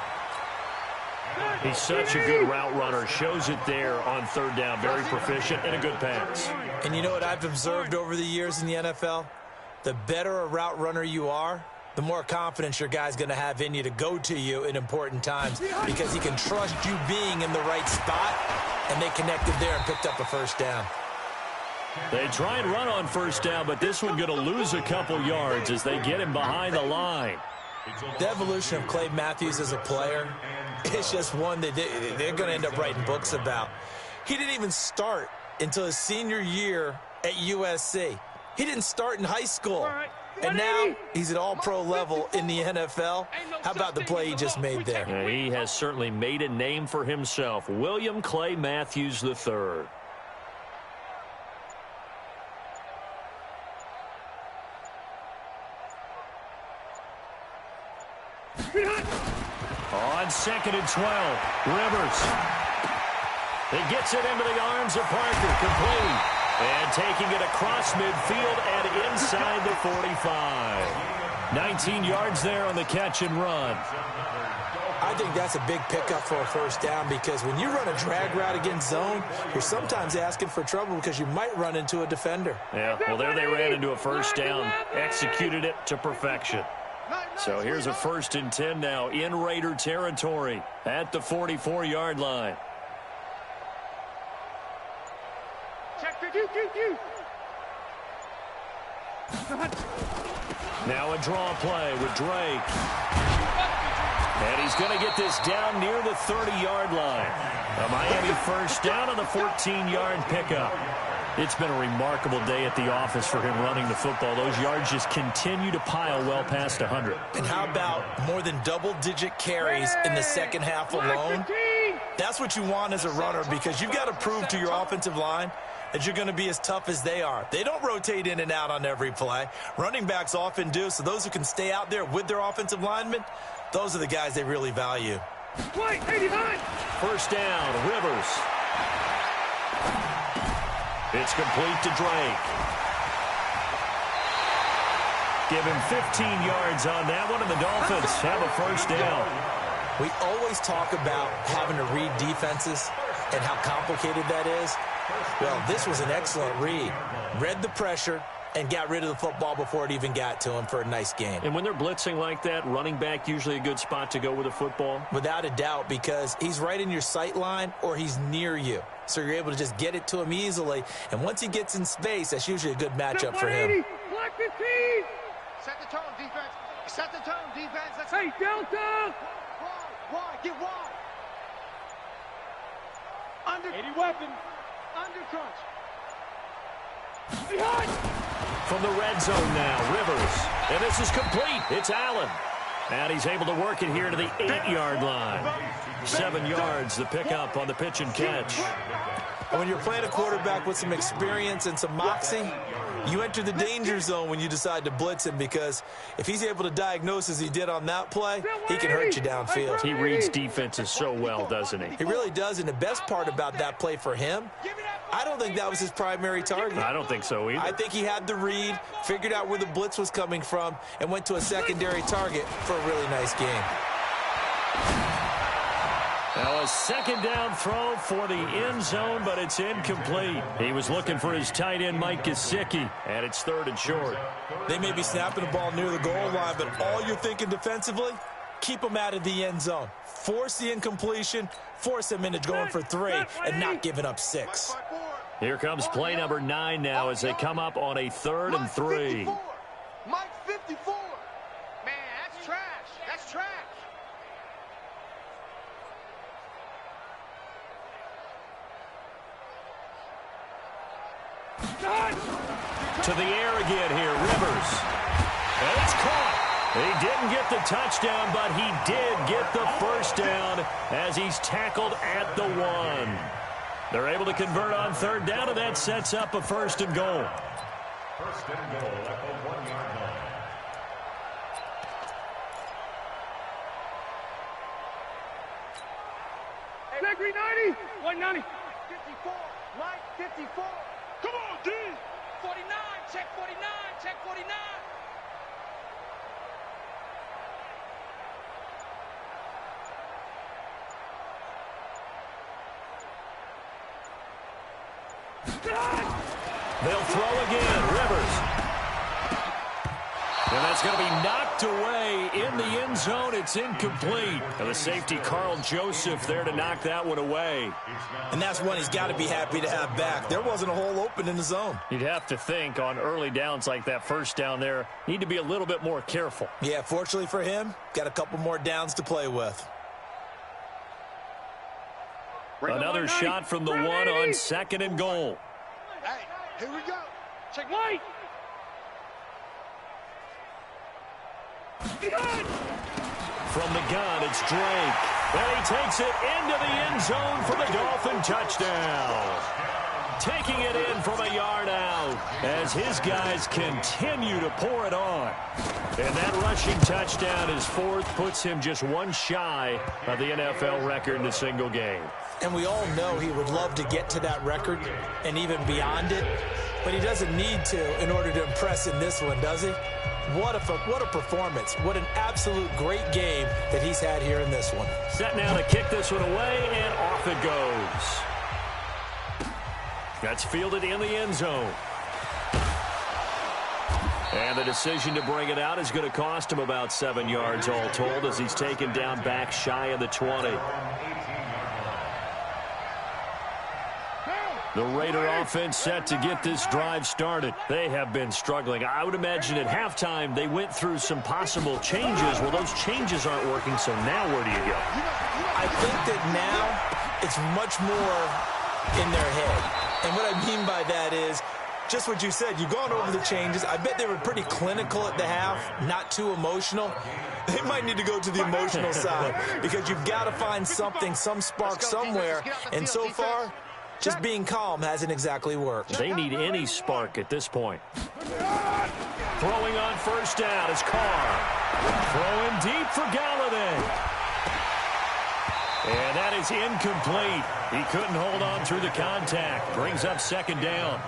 He's such a good route runner. Shows it there on 3rd down. Very proficient and a good pass. And you know what I've observed over the years in the NFL? The better a route runner you are, the more confidence your guy's going to have in you to go to you in important times because he can trust you being in the right spot, and they connected there and picked up a 1st down. They try and run on 1st down, but this one going to lose a couple yards as they get him behind the line. The evolution of Clay Matthews as a player, it's just one that they're going to end up writing books about. He didn't even start until his senior year at USC. He didn't start in high school. And now he's at all-pro level in the NFL. How about the play he just made there? Yeah, he has certainly made a name for himself. William Clay Matthews III. On 2nd and 12, Rivers. He gets it into the arms of Parker, complete. And taking it across midfield and inside the 45. 19 yards there on the catch and run. I think that's a big pickup for a 1st down because when you run a drag route against zone, you're sometimes asking for trouble because you might run into a defender. Yeah, well, there they ran into a 1st down, executed it to perfection. So here's a 1st and 10 now in Raider territory at the 44-yard line. Now a draw play with Drake. And he's going to get this down near the 30-yard line. A Miami 1st down on the 14-yard pickup. It's been a remarkable day at the office for him running the football. Those yards just continue to pile well past 100. And how about more than double-digit carries in the 2nd half alone? That's what you want as a runner because you've got to prove to your offensive line that you're going to be as tough as they are. They don't rotate in and out on every play. Running backs often do, so those who can stay out there with their offensive linemen, those are the guys they really value. 1st down, Rivers. It's complete to Drake. Give him 15 yards on that one, and the Dolphins have a 1st down. We always talk about having to read defenses and how complicated that is. Well, this was an excellent read. Read the pressure and got rid of the football before it even got to him for a nice game. And when they're blitzing like that, running back usually a good spot to go with a football? Without a doubt, because he's right in your sight line or he's near you. So you're able to just get it to him easily. And once he gets in space, that's usually a good matchup for him. Black 15. Set the tone, defense. Set the tone, defense. Let's Hey, Delta. wide, get wide. Under 80 weapon. under crunch. Behind. From the red zone now, Rivers. And this is complete. It's Allen. And he's able to work it here to the 8-yard line. 7 yards, the pickup on the pitch and catch. And when you're playing a quarterback with some experience and some moxie, you enter the danger zone when you decide to blitz him, because if he's able to diagnose as he did on that play, he can hurt you downfield. He reads defenses so well, doesn't he? He really does, and the best part about that play for him, I don't think that was his primary target. I don't think so either. I think he had the read, figured out where the blitz was coming from, and went to a secondary target for a really nice game. Now a 2nd down throw for the end zone, but it's incomplete. He was looking for his tight end, Mike Gesicki, and it's 3rd and short. They may be snapping the ball near the goal line, but all you're thinking defensively, keep them out of the end zone. Force the incompletion, force them into going for 3, and not giving up 6. Here comes play number 9 now as they come up on a 3rd and 3. Mike 54. Man, that's trash. That's trash. To the air again here, Rivers. And it's caught. He didn't get the touchdown, but he did get the first down as he's tackled at the 1. They're able to convert on third down, and that sets up a 1st and goal. 1st and goal at the 1-yard line. Zachary 90. 190. 54. Mike 54. Come on, D. 49. Check 49. Check 49. They'll throw again. Rivers. And that's going to be knocked away in the end zone. It's incomplete. And the safety, Carl Joseph, there to knock that one away. And that's one he's got to be happy to have back. There wasn't a hole open in the zone. You'd have to think on early downs like that first down there, need to be a little bit more careful. Yeah, fortunately for him, got a couple more downs to play with. Another shot from the 1 on 2nd and goal. Hey, here we go. Check White. From the gun, it's Drake. And he takes it into the end zone for the Dolphin touchdown. Taking it in from a yard out as his guys continue to pour it on. And that rushing touchdown is 4th, puts him just 1 shy of the NFL record in a single game. And we all know he would love to get to that record and even beyond it, but he doesn't need to in order to impress in this one, does he? What a performance. What an absolute great game that he's had here in this one. Set now to kick this one away, and off it goes. That's fielded in the end zone. And the decision to bring it out is going to cost him about 7 yards all told as he's taken down back shy of the 20. The Raider offense set to get this drive started. They have been struggling. I would imagine at halftime they went through some possible changes. Well, those changes aren't working, so now where do you go? I think that now it's much more in their head. And what I mean by that is just what you said. You've gone over the changes. I bet they were pretty clinical at the half, not too emotional. They might need to go to the emotional side because you've got to find something, some spark somewhere. And so far, just being calm hasn't exactly worked. They need any spark at this point. Throwing on first down is Carr. Throwing deep for Galladay. And that is incomplete. He couldn't hold on through the contact. Brings up 2nd down.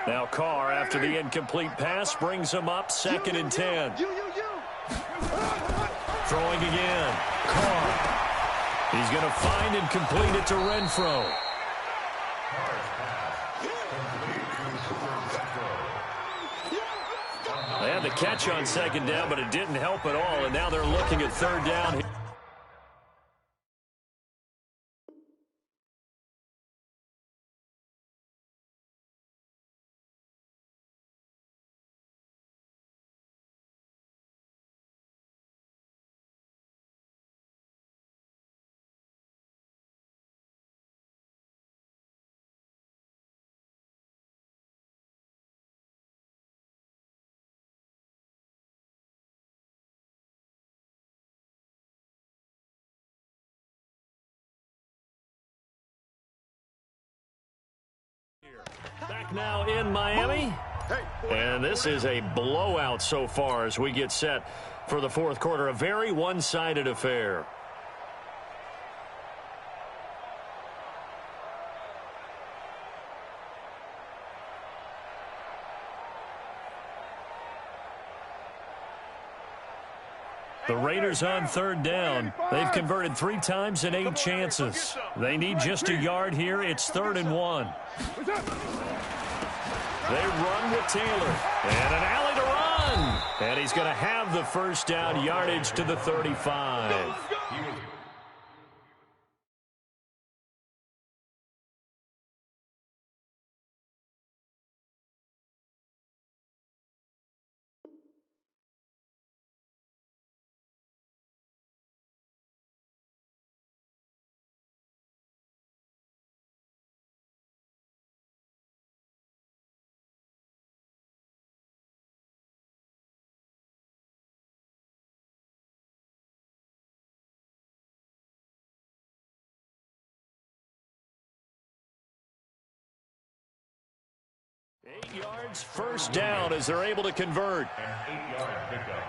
Now Carr, after the incomplete pass, brings him up 2nd and 10. Throwing again. Carr. He's going to find and complete it to Renfro. They had the catch on 2nd down, but it didn't help at all, and now they're looking at 3rd down. Back now in Miami, and this is a blowout so far as we get set for the 4th quarter. A very one-sided affair. The Raiders on 3rd down. They've converted 3 times in 8 chances. They need just a yard here. It's 3rd and 1. They run with Taylor. And an alley to run. And he's going to have the first down, yardage to the 35. 8 yards, first down as they're able to convert. An 8-yard pickup.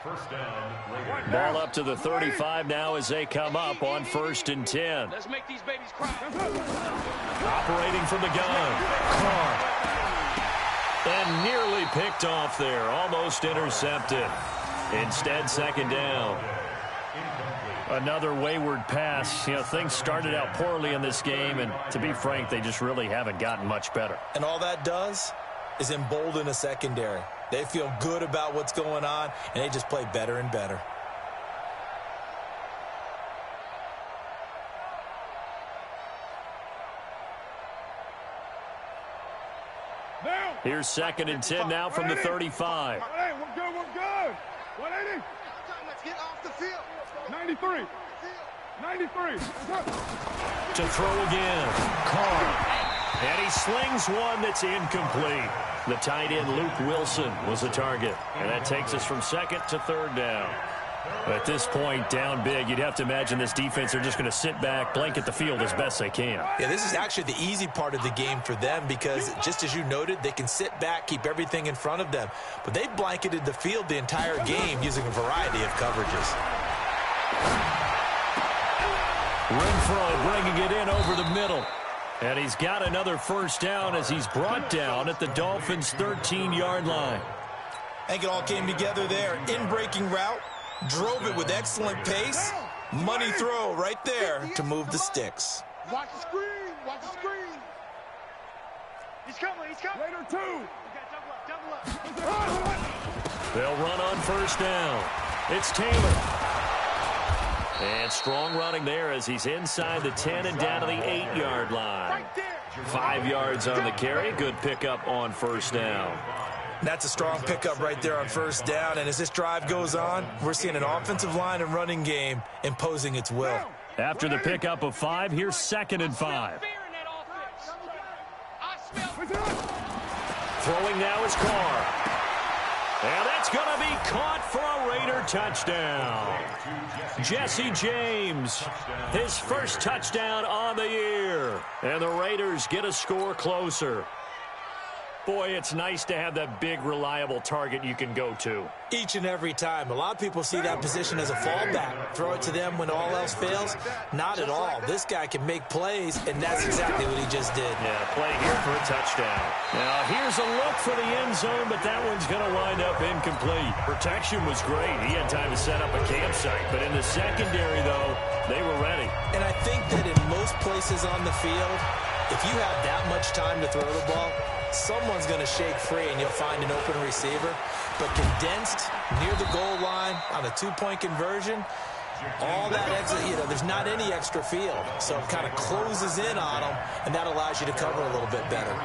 First down, Raiders. Ball up to the 35 now as they come up on 1st and 10. Let's make these babies cry. Operating from the gun. Carr. And nearly picked off there. Almost intercepted. Instead, 2nd down. Another wayward pass. You know, things started out poorly in this game, and to be frank, they just really haven't gotten much better. And all that does is embolden a secondary. They feel good about what's going on, and they just play better and better. Here's 2nd and 10 now from the 35. Hey, we're good, we're good. 180. Let's get off the field. 93. 93. To throw again. Carr. And he slings one that's incomplete. The tight end, Luke Wilson, was the target. And that takes us from 2nd to 3rd down. At this point, down big, you'd have to imagine this defense are just going to sit back, blanket the field as best they can. Yeah, this is actually the easy part of the game for them because, just as you noted, they can sit back, keep everything in front of them. But they've blanketed the field the entire game using a variety of coverages. Renfro bringing it in over the middle. And he's got another first down as he's brought down at the Dolphins' 13-yard line. I think it all came together there. In-breaking route, drove it with excellent pace. Money throw right there to move the sticks. Watch the screen. Watch the screen. He's coming, he's coming. Later, 2. Okay, double up. They'll run on first down. It's Taylor. And strong running there as he's inside the 10 and down to the 8-yard line. 5 yards on the carry. Good pickup on first down. That's a strong pickup right there on first down. And as this drive goes on, we're seeing an offensive line and running game imposing its will. After the pickup of 5, here's 2nd and 5. Throwing now is Carr. And that's going to be caught for a Raider touchdown. Jesse James, his first touchdown on the year. And the Raiders get a score closer. Boy, it's nice to have that big, reliable target you can go to. Each and every time. A lot of people see that position as a fallback. Throw it to them when all else fails. Not at all. This guy can make plays, and that's exactly what he just did. Yeah, play here for a touchdown. Now, here's a look for the end zone, but that one's going to wind up incomplete. Protection was great. He had time to set up a campsite, but in the secondary, though, they were ready. And I think that in most places on the field, if you have that much time to throw the ball, someone's going to shake free and you'll find an open receiver. But condensed near the goal line on a 2-point conversion, all that extra, there's not any extra field. So it kind of closes in on them, and that allows you to cover a little bit better.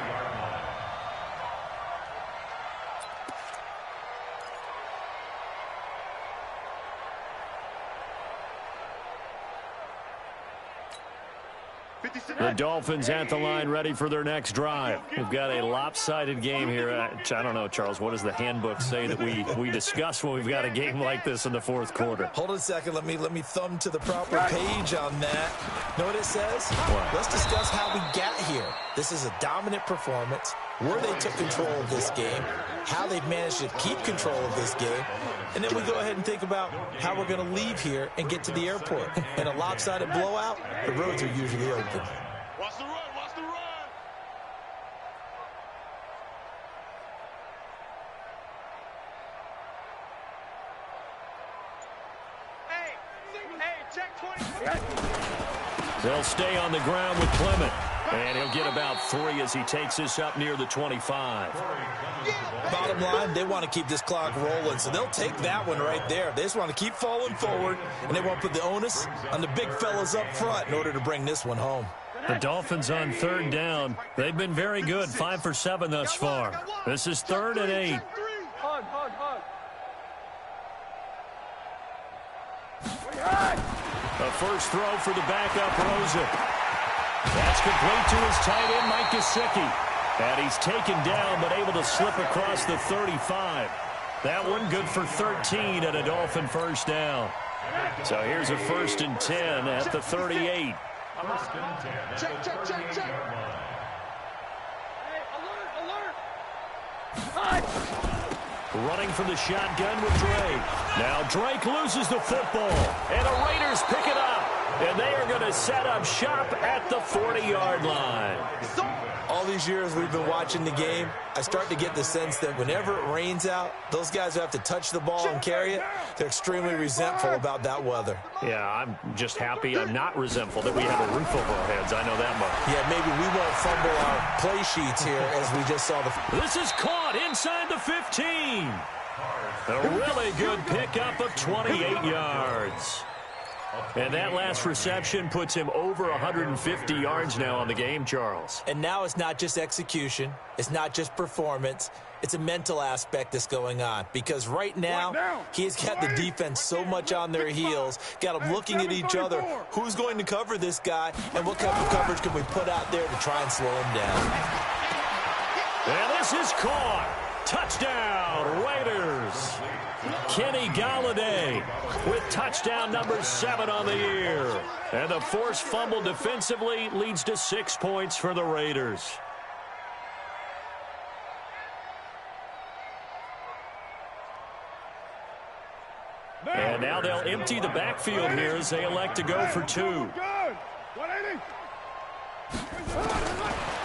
The Dolphins at the line ready for their next drive. We've got a lopsided game here. I don't know, Charles, what does the handbook say that we discuss when we've got a game like this in the 4th quarter? Hold on a second. Let me thumb to the proper page on that. Know what it says? What? Let's discuss how we got here. This is a dominant performance, where they took control of this game, how they've managed to keep control of this game, and then we go ahead and think about how we're going to leave here and get to the airport. In a lopsided blowout, the roads are usually open. Watch the run, watch the run. Hey, check 20. They'll stay on the ground with Clement. And he'll get about 3 as he takes this up near the 25. Bottom line, they want to keep this clock rolling, so they'll take that one right there. They just want to keep falling forward, and they want to put the onus on the big fellas up front in order to bring this one home. The Dolphins on 3rd down. They've been very good, 5 for 7 thus far. This is 3rd and 8. Hug. A first throw for the backup Rosa. That's complete to his tight end, Mike Gesicki. And he's taken down, but able to slip across the 35. That one good for 13 and a Dolphin first down. So here's a 1st and 10 at the 38. Check. Hey, alert. Running from the shotgun with Drake. Now Drake loses the football, and the Raiders pick it up. And they are going to set up shop at the 40-yard line. All these years we've been watching the game, I start to get the sense that whenever it rains out, those guys who have to touch the ball and carry it, they're extremely resentful about that weather. Yeah, I'm just happy I'm not resentful that we have a roof over our heads. I know that much. Yeah, maybe we won't fumble our play sheets here as we just saw the... This is caught inside the 15. A really good pickup of 28 yards. And that last reception puts him over 150 yards now on the game, Charles. And now it's not just execution. It's not just performance. It's a mental aspect that's going on. Because right now, he's got the defense so much on their heels, got them looking at each other. Who's going to cover this guy, and what kind of coverage can we put out there to try and slow him down? And this is caught. Touchdown, Raiders. Kenny Galladay with touchdown number 7 on the year. And the forced fumble defensively leads to 6 points for the Raiders. And now they'll empty the backfield here as they elect to go for 2.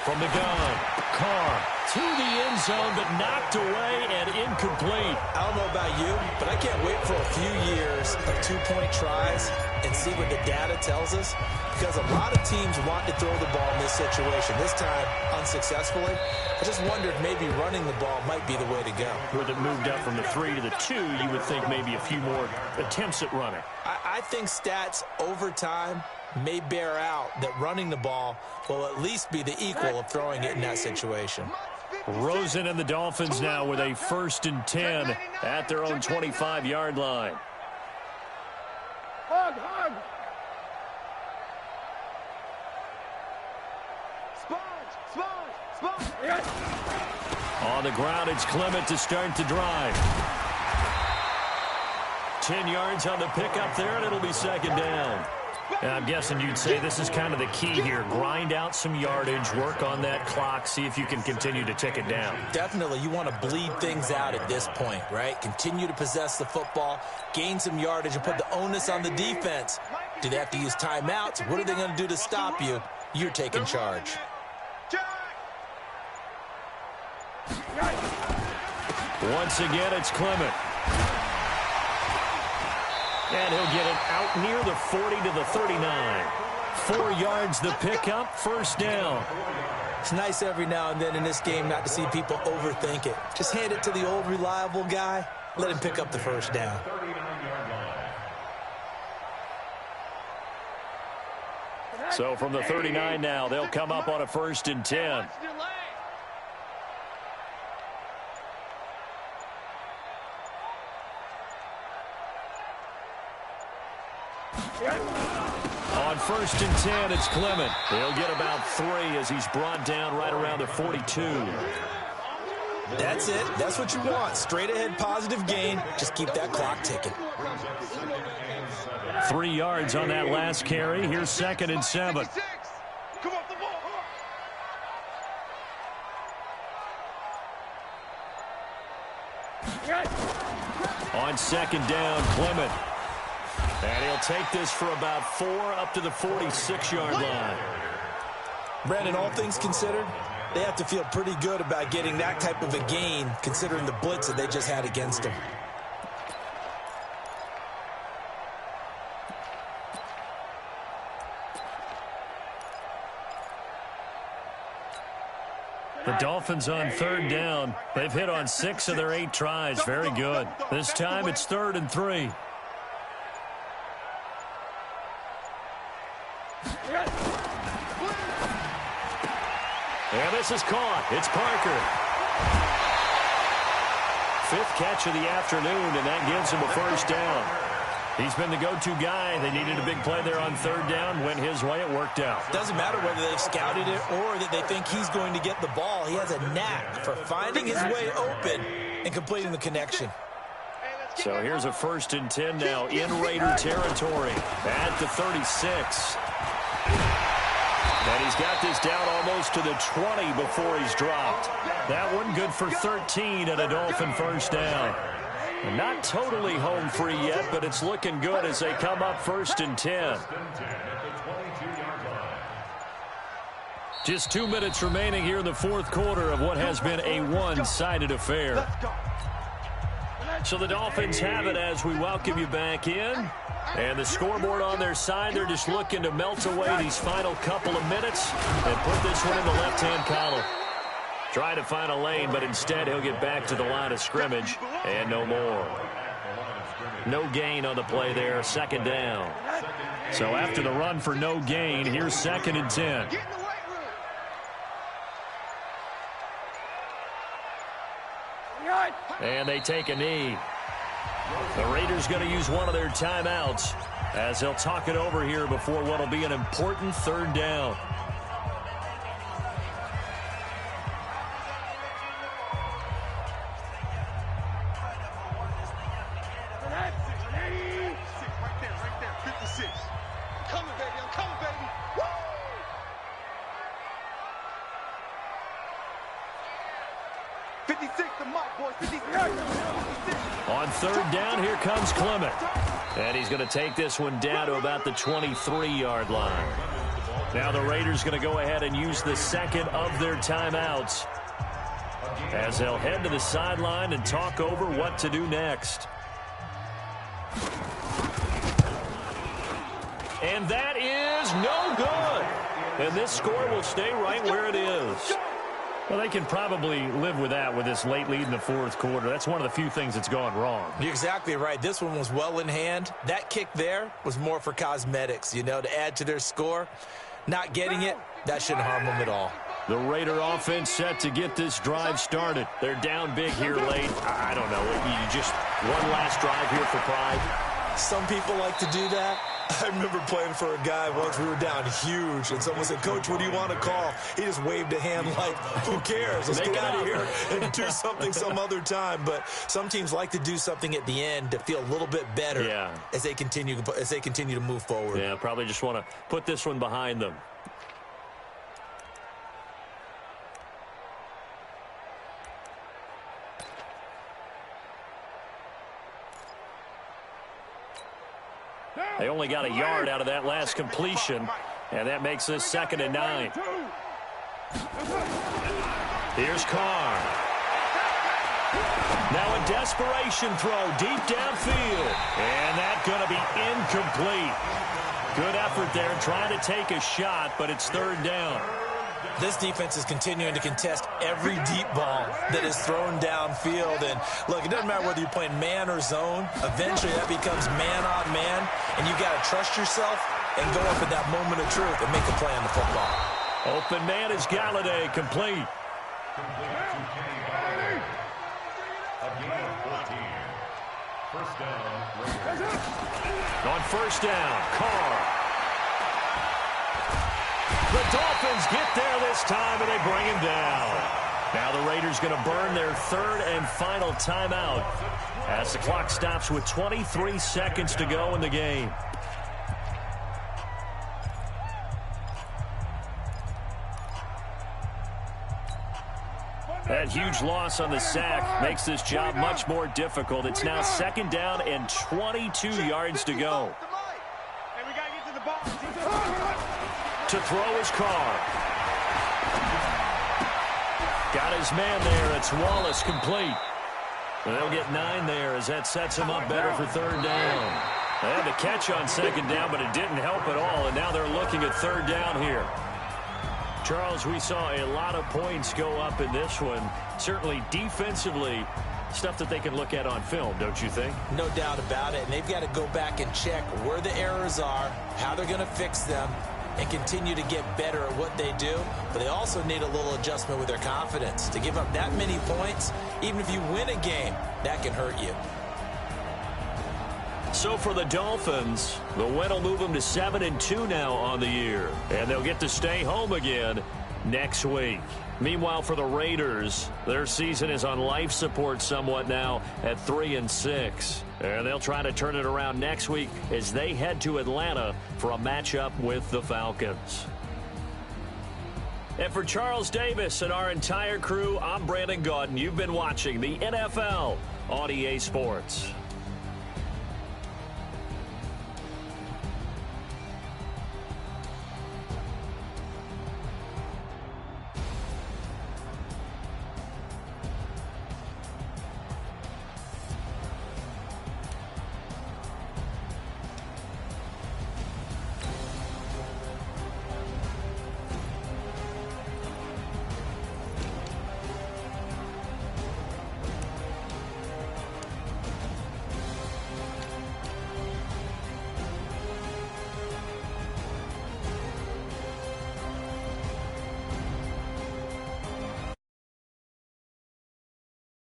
From the gun, Carr to the end zone, but knocked away and incomplete. I don't know about you, but I can't wait for a few years of 2-point tries and see what the data tells us, because a lot of teams want to throw the ball in this situation. This time, unsuccessfully. I just wondered maybe running the ball might be the way to go. With it moved up from the 3 to the 2, you would think maybe a few more attempts at running. I think stats over time may bear out that running the ball will at least be the equal of throwing it in that situation. Rosen and the Dolphins now with a 1st and 10 at their own 25-yard line. Hug. Sponge. On the ground, it's Clement to start the drive. 10 yards on the pickup there, and it'll be 2nd down. And I'm guessing you'd say this is kind of the key here. Grind out some yardage, work on that clock, see if you can continue to tick it down. Definitely, you want to bleed things out at this point, right? Continue to possess the football, gain some yardage, and put the onus on the defense. Do they have to use timeouts? What are they going to do to stop you? You're taking charge. Once again, it's Clement. And he'll get it out near the 40 to the 39. 4 yards the pickup, 1st down. It's nice every now and then in this game not to see people overthink it. Just hand it to the old reliable guy. Let him pick up the 1st down. So from the 39 now, they'll come up on a 1st and 10. On 1st and 10, it's Clement. He'll get about 3 as he's brought down right around the 42. That's it. That's what you want. Straight ahead positive gain. Just keep that clock ticking. 3 yards on that last carry. Here's 2nd and 7. Come off the ball. On 2nd down, Clement. And he'll take this for about 4 up to the 46-yard line. Brandon, all things considered, they have to feel pretty good about getting that type of a gain considering the blitz that they just had against them. The Dolphins on 3rd down. They've hit on 6 of their 8 tries. Very good. This time it's 3rd and 3. And this is caught. It's Parker. 5th catch of the afternoon, and that gives him a 1st down. He's been the go-to guy. They needed a big play there on 3rd down. Went his way. It worked out. Doesn't matter whether they've scouted it or that they think he's going to get the ball. He has a knack for finding his way open and completing the connection. So here's a 1st and 10 now in Raider territory at the 36. And he's got this down almost to the 20 before he's dropped. That one good for 13 and a Dolphin first down. Not totally home free yet, but it's looking good as they come up 1st and 10. Just 2 minutes remaining here in the fourth quarter of what has been a one-sided affair. So the Dolphins have it as we welcome you back in. And the scoreboard on their side, they're just looking to melt away these final couple of minutes and put this one in the left-hand column. Trying to find a lane, but instead he'll get back to the line of scrimmage and no more. No gain on the play there, 2nd down. So after the run for no gain, here's 2nd and 10. And they take a knee. The Raiders going to use one of their timeouts as they'll talk it over here before what will be an important 3rd down. Right there, 56. I'm coming, baby. Woo! The mic, boys. 56. On 3rd down, here comes Clement. And he's going to take this one down to about the 23-yard line. Now the Raiders going to go ahead and use the 2nd of their timeouts as they'll head to the sideline and talk over what to do next. And that is no good. And this score will stay right where it is. Well, they can probably live with that with this late lead in the fourth quarter. That's one of the few things that's gone wrong. You're exactly right. This one was well in hand. That kick there was more for cosmetics, you know, to add to their score. Not getting it, that shouldn't harm them at all. The Raider offense set to get this drive started. They're down big here late. I don't know. You just one last drive here for pride. Some people like to do that. I remember playing for a guy once. We were down huge, and someone said, "Coach, what do you want to call?" He just waved a hand like, "Who cares? Let's get out of here and do something some other time." But some teams like to do something at the end to feel a little bit better as they continue to move forward. Yeah, probably just want to put this one behind them. They only got a yard out of that last completion, and that makes this 2nd and 9. Here's Carr. Now a desperation throw deep downfield, and that's going to be incomplete. Good effort there trying to take a shot, but it's 3rd down. This defense is continuing to contest every deep ball that is thrown downfield. And, look, it doesn't matter whether you're playing man or zone. Eventually that becomes man on man, and you've got to trust yourself and go up at that moment of truth and make a play on the football. Open man is Galladay, complete. On 1st down, Carr. The Dolphins get there this time, and they bring him down. Now the Raiders going to burn their 3rd and final timeout as the clock stops with 23 seconds to go in the game. That huge loss on the sack makes this job much more difficult. It's now 2nd down and 22 yards to go. And we got to get to the ball. To throw his Carr. Got his man there. It's Wallace, complete. They'll get 9 there as that sets him up better for 3rd down. They had the catch on 2nd down, but it didn't help at all, and now they're looking at 3rd down here. Charles, we saw a lot of points go up in this one. Certainly defensively, stuff that they can look at on film, don't you think? No doubt about it, and they've got to go back and check where the errors are, how they're going to fix them, and continue to get better at what they do. But they also need a little adjustment with their confidence. To give up that many points, even if you win a game, that can hurt you. So for the Dolphins, the win will move them to 7-2 now on the year. And they'll get to stay home again next week. Meanwhile, for the Raiders, their season is on life support somewhat now at 3-6. And they'll try to turn it around next week as they head to Atlanta for a matchup with the Falcons. And for Charles Davis and our entire crew, I'm Brandon Gaudin. You've been watching the NFL on EA Sports.